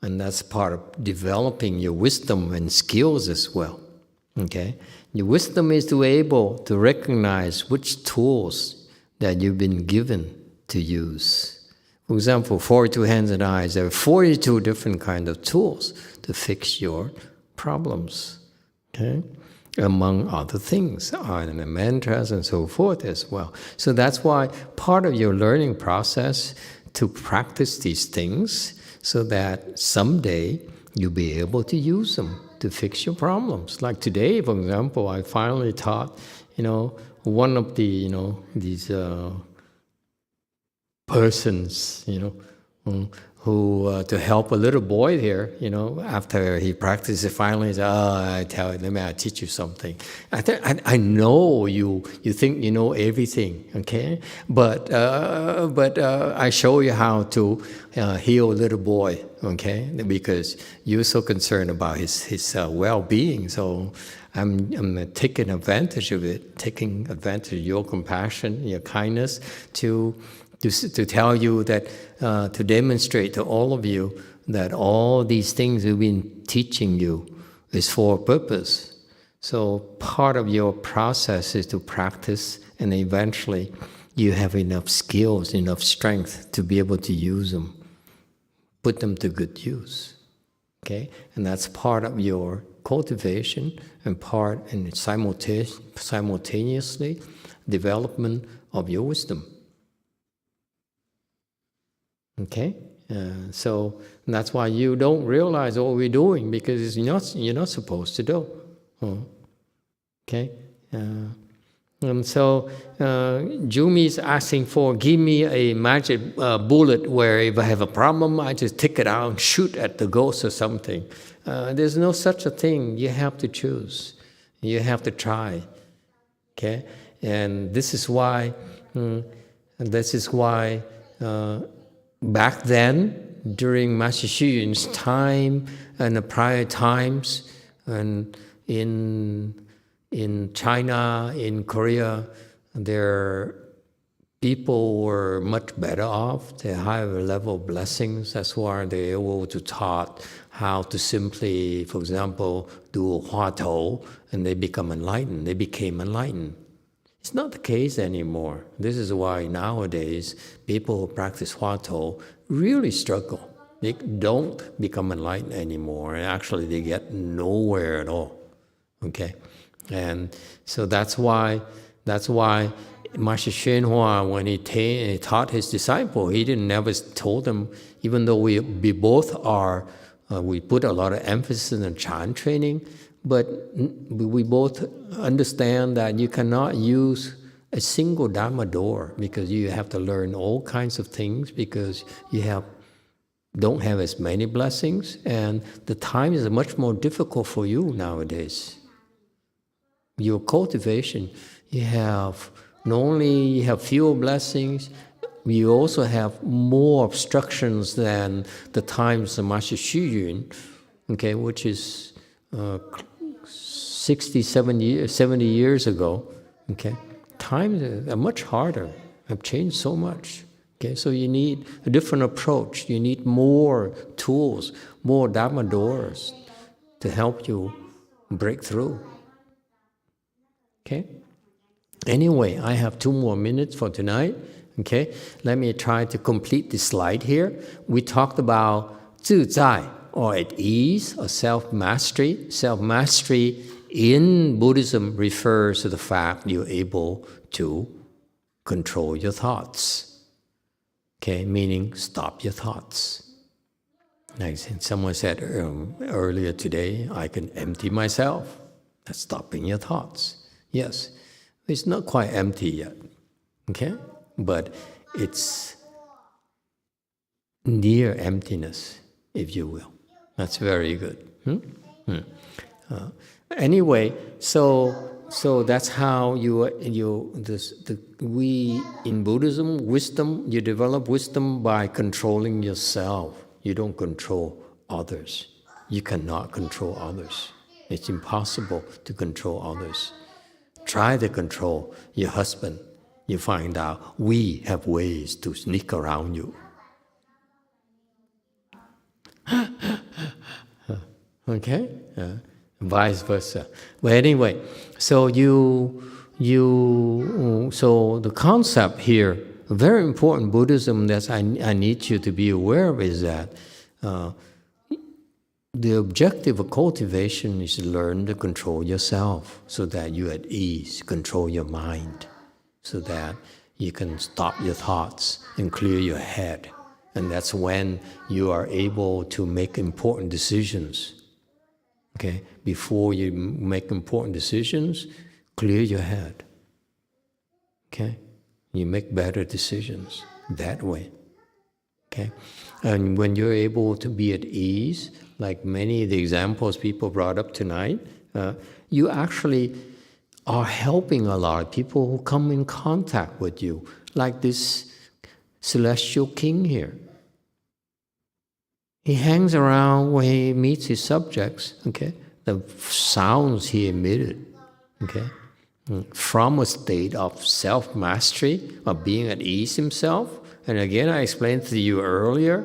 And that's part of developing your wisdom and skills as well. Okay? Your wisdom is to be able to recognize which tools that you've been given to use. For example, 42 hands and eyes, there are 42 different kinds of tools to fix your problems. Okay? Among other things, and the mantras and so forth as well. So that's why part of your learning process to practice these things so that someday you'll be able to use them to fix your problems. Like today, for example, I finally taught, one of the, these persons, who to help a little boy here, after he practiced it, finally he said, I tell you, let me teach you something. I know you think you know everything, okay? But I show you how to heal a little boy, okay? Because you're so concerned about his well-being, so I'm taking advantage of it, taking advantage of your compassion, your kindness to tell you that, to demonstrate to all of you that all these things we've been teaching you is for a purpose. So part of your process is to practice, and eventually you have enough skills, enough strength to be able to use them, put them to good use. Okay? And that's part of your cultivation and part and simultaneously development of your wisdom. Okay, so that's why you don't realize what we're doing, because you're not supposed to do. Okay, and so Jumi is asking for, give me a magic bullet where if I have a problem, I just take it out and shoot at the ghost or something. There's no such a thing. You have to choose. You have to try. Okay, and this is why. Back then, during Master Xu Yun's time and the prior times, and in China, in Korea, there are people were much better off. They had higher level of blessings. That's why they were able to taught how to simply, for example, do Hua Tou, and they become enlightened. They became enlightened. It's not the case anymore. This is why nowadays people who practice Hua Tou really struggle. They don't become enlightened anymore. And actually, they get nowhere at all. Okay, and so that's why Master YongHua, when he taught his disciple, he didn't never told them. Even though we both are, we put a lot of emphasis on Chan training, but we both understand that you cannot use a single Dharma door because you have to learn all kinds of things because you don't have as many blessings, and the time is much more difficult for you nowadays. Your cultivation, you have not only you have fewer blessings, you also have more obstructions than the times of Master Xu Yun, okay, which is 70 years ago. Okay, times are much harder. Have changed so much. Okay, so you need a different approach. You need more tools, more Dharma doors to help you break through. Okay? Anyway, I have 2 more minutes for tonight. Okay? Let me try to complete this slide here. We talked about 自在, or at ease, or self-mastery. Self-mastery in Buddhism refers to the fact you're able to control your thoughts. Okay, meaning stop your thoughts. Like someone said earlier today, I can empty myself. That's stopping your thoughts. Yes, it's not quite empty yet, okay? But it's near emptiness, if you will. That's very good. Anyway, so that's how we in Buddhism, wisdom, you develop wisdom by controlling yourself. You don't control others. You cannot control others. It's impossible to control others. Try to control your husband. You find out we have ways to sneak around you. Okay? Vice versa. But anyway, so so the concept here, very important Buddhism that I need you to be aware of is that the objective of cultivation is to learn to control yourself so that you're at ease, control your mind, so that you can stop your thoughts and clear your head. And that's when you are able to make important decisions. Okay? Before you make important decisions, clear your head. Okay? You make better decisions that way. Okay? And when you're able to be at ease, like many of the examples people brought up tonight, you actually are helping a lot of people who come in contact with you, like this celestial king here. He hangs around when he meets his subjects, okay? The sounds he emitted, okay? From a state of self-mastery, of being at ease himself. And again, I explained to you earlier,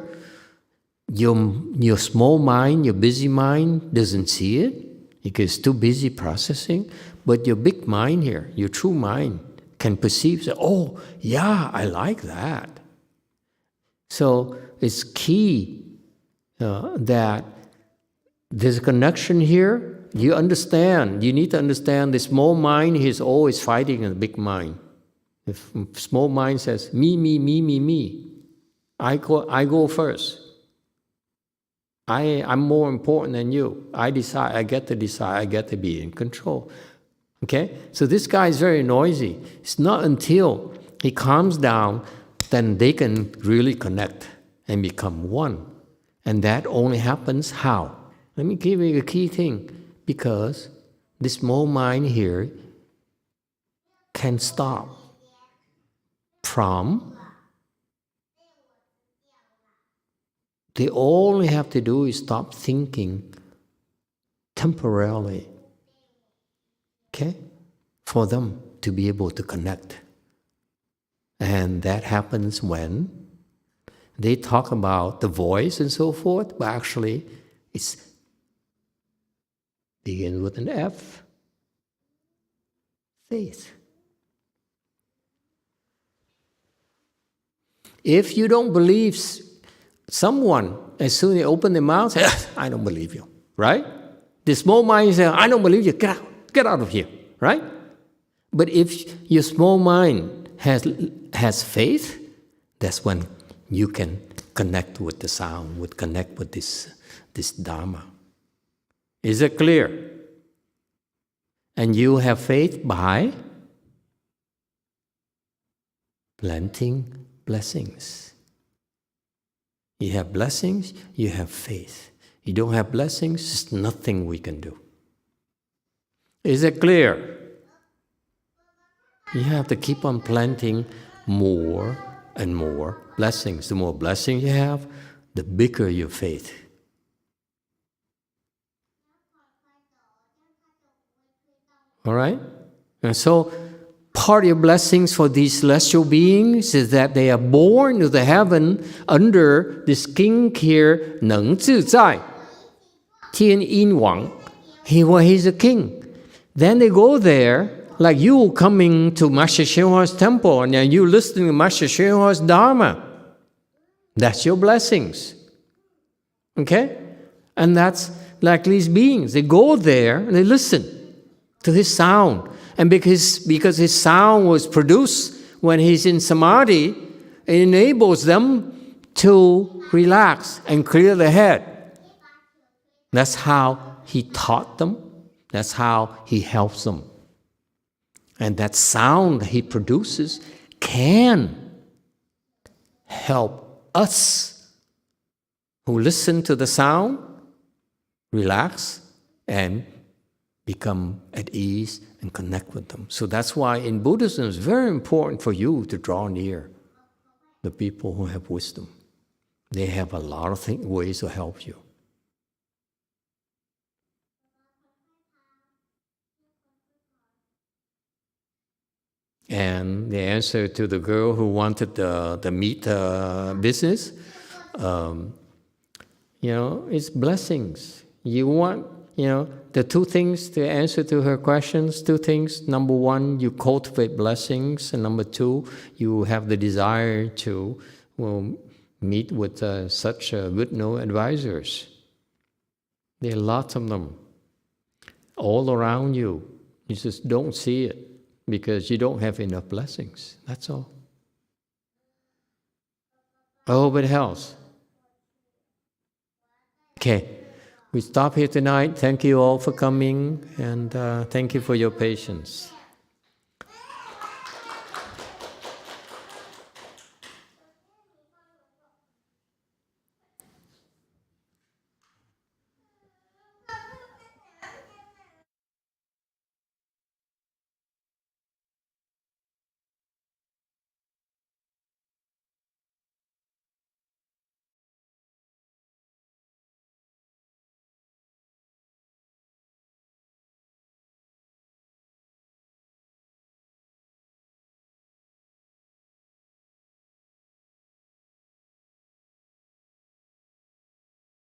your small mind, your busy mind doesn't see it because it's too busy processing. But your big mind here, your true mind, can perceive, say, oh, yeah, I like that. So it's key that there's a connection here. You understand, you need to understand the small mind is always fighting the big mind. If small mind says, me, I go first. I'm more important than you. I decide, I get to be in control. Okay? So this guy is very noisy. It's not until he calms down, then they can really connect and become one. And that only happens how? Let me give you a key thing. Because this small mind here can stop from, they only have to do is stop thinking temporarily, okay, for them to be able to connect. And that happens when they talk about the voice and so forth, but actually it's begins with an F. Faith. If you don't believe someone, as soon as they open their mouth, say, I don't believe you, right? The small mind says, I don't believe you, get out of here, right? But if your small mind has faith, that's when you can connect with the sound, connect with this Dharma. Is it clear? And you have faith by planting blessings. You have blessings, you have faith. You don't have blessings, there's nothing we can do. Is it clear? You have to keep on planting more and more blessings. The more blessings you have, the bigger your faith. All right? And so, part of your blessings for these celestial beings is that they are born to the heaven under this king here, 能自在, 天音王. He's a king. Then they go there, like you coming to Master Hsuan-Hua's temple and you listening to Master Hsuan-Hua's Dharma. That's your blessings. Okay? And that's like these beings. They go there and they listen to his sound. And because his sound was produced when he's in samadhi, it enables them to relax and clear the head. That's how he taught them. That's how he helps them. And that sound he produces can help us who listen to the sound relax and become at ease and connect with them. So that's why in Buddhism it's very important for you to draw near the people who have wisdom. They have a lot of ways to help you. And the answer to the girl who wanted the meat business, it's blessings. You want, the two things to answer to her questions, two things. Number one, you cultivate blessings. And number two, you have the desire to meet with such good advisors. There are lots of them all around you. You just don't see it because you don't have enough blessings. That's all. I hope it helps. Okay. We stop here tonight. Thank you all for coming, and thank you for your patience.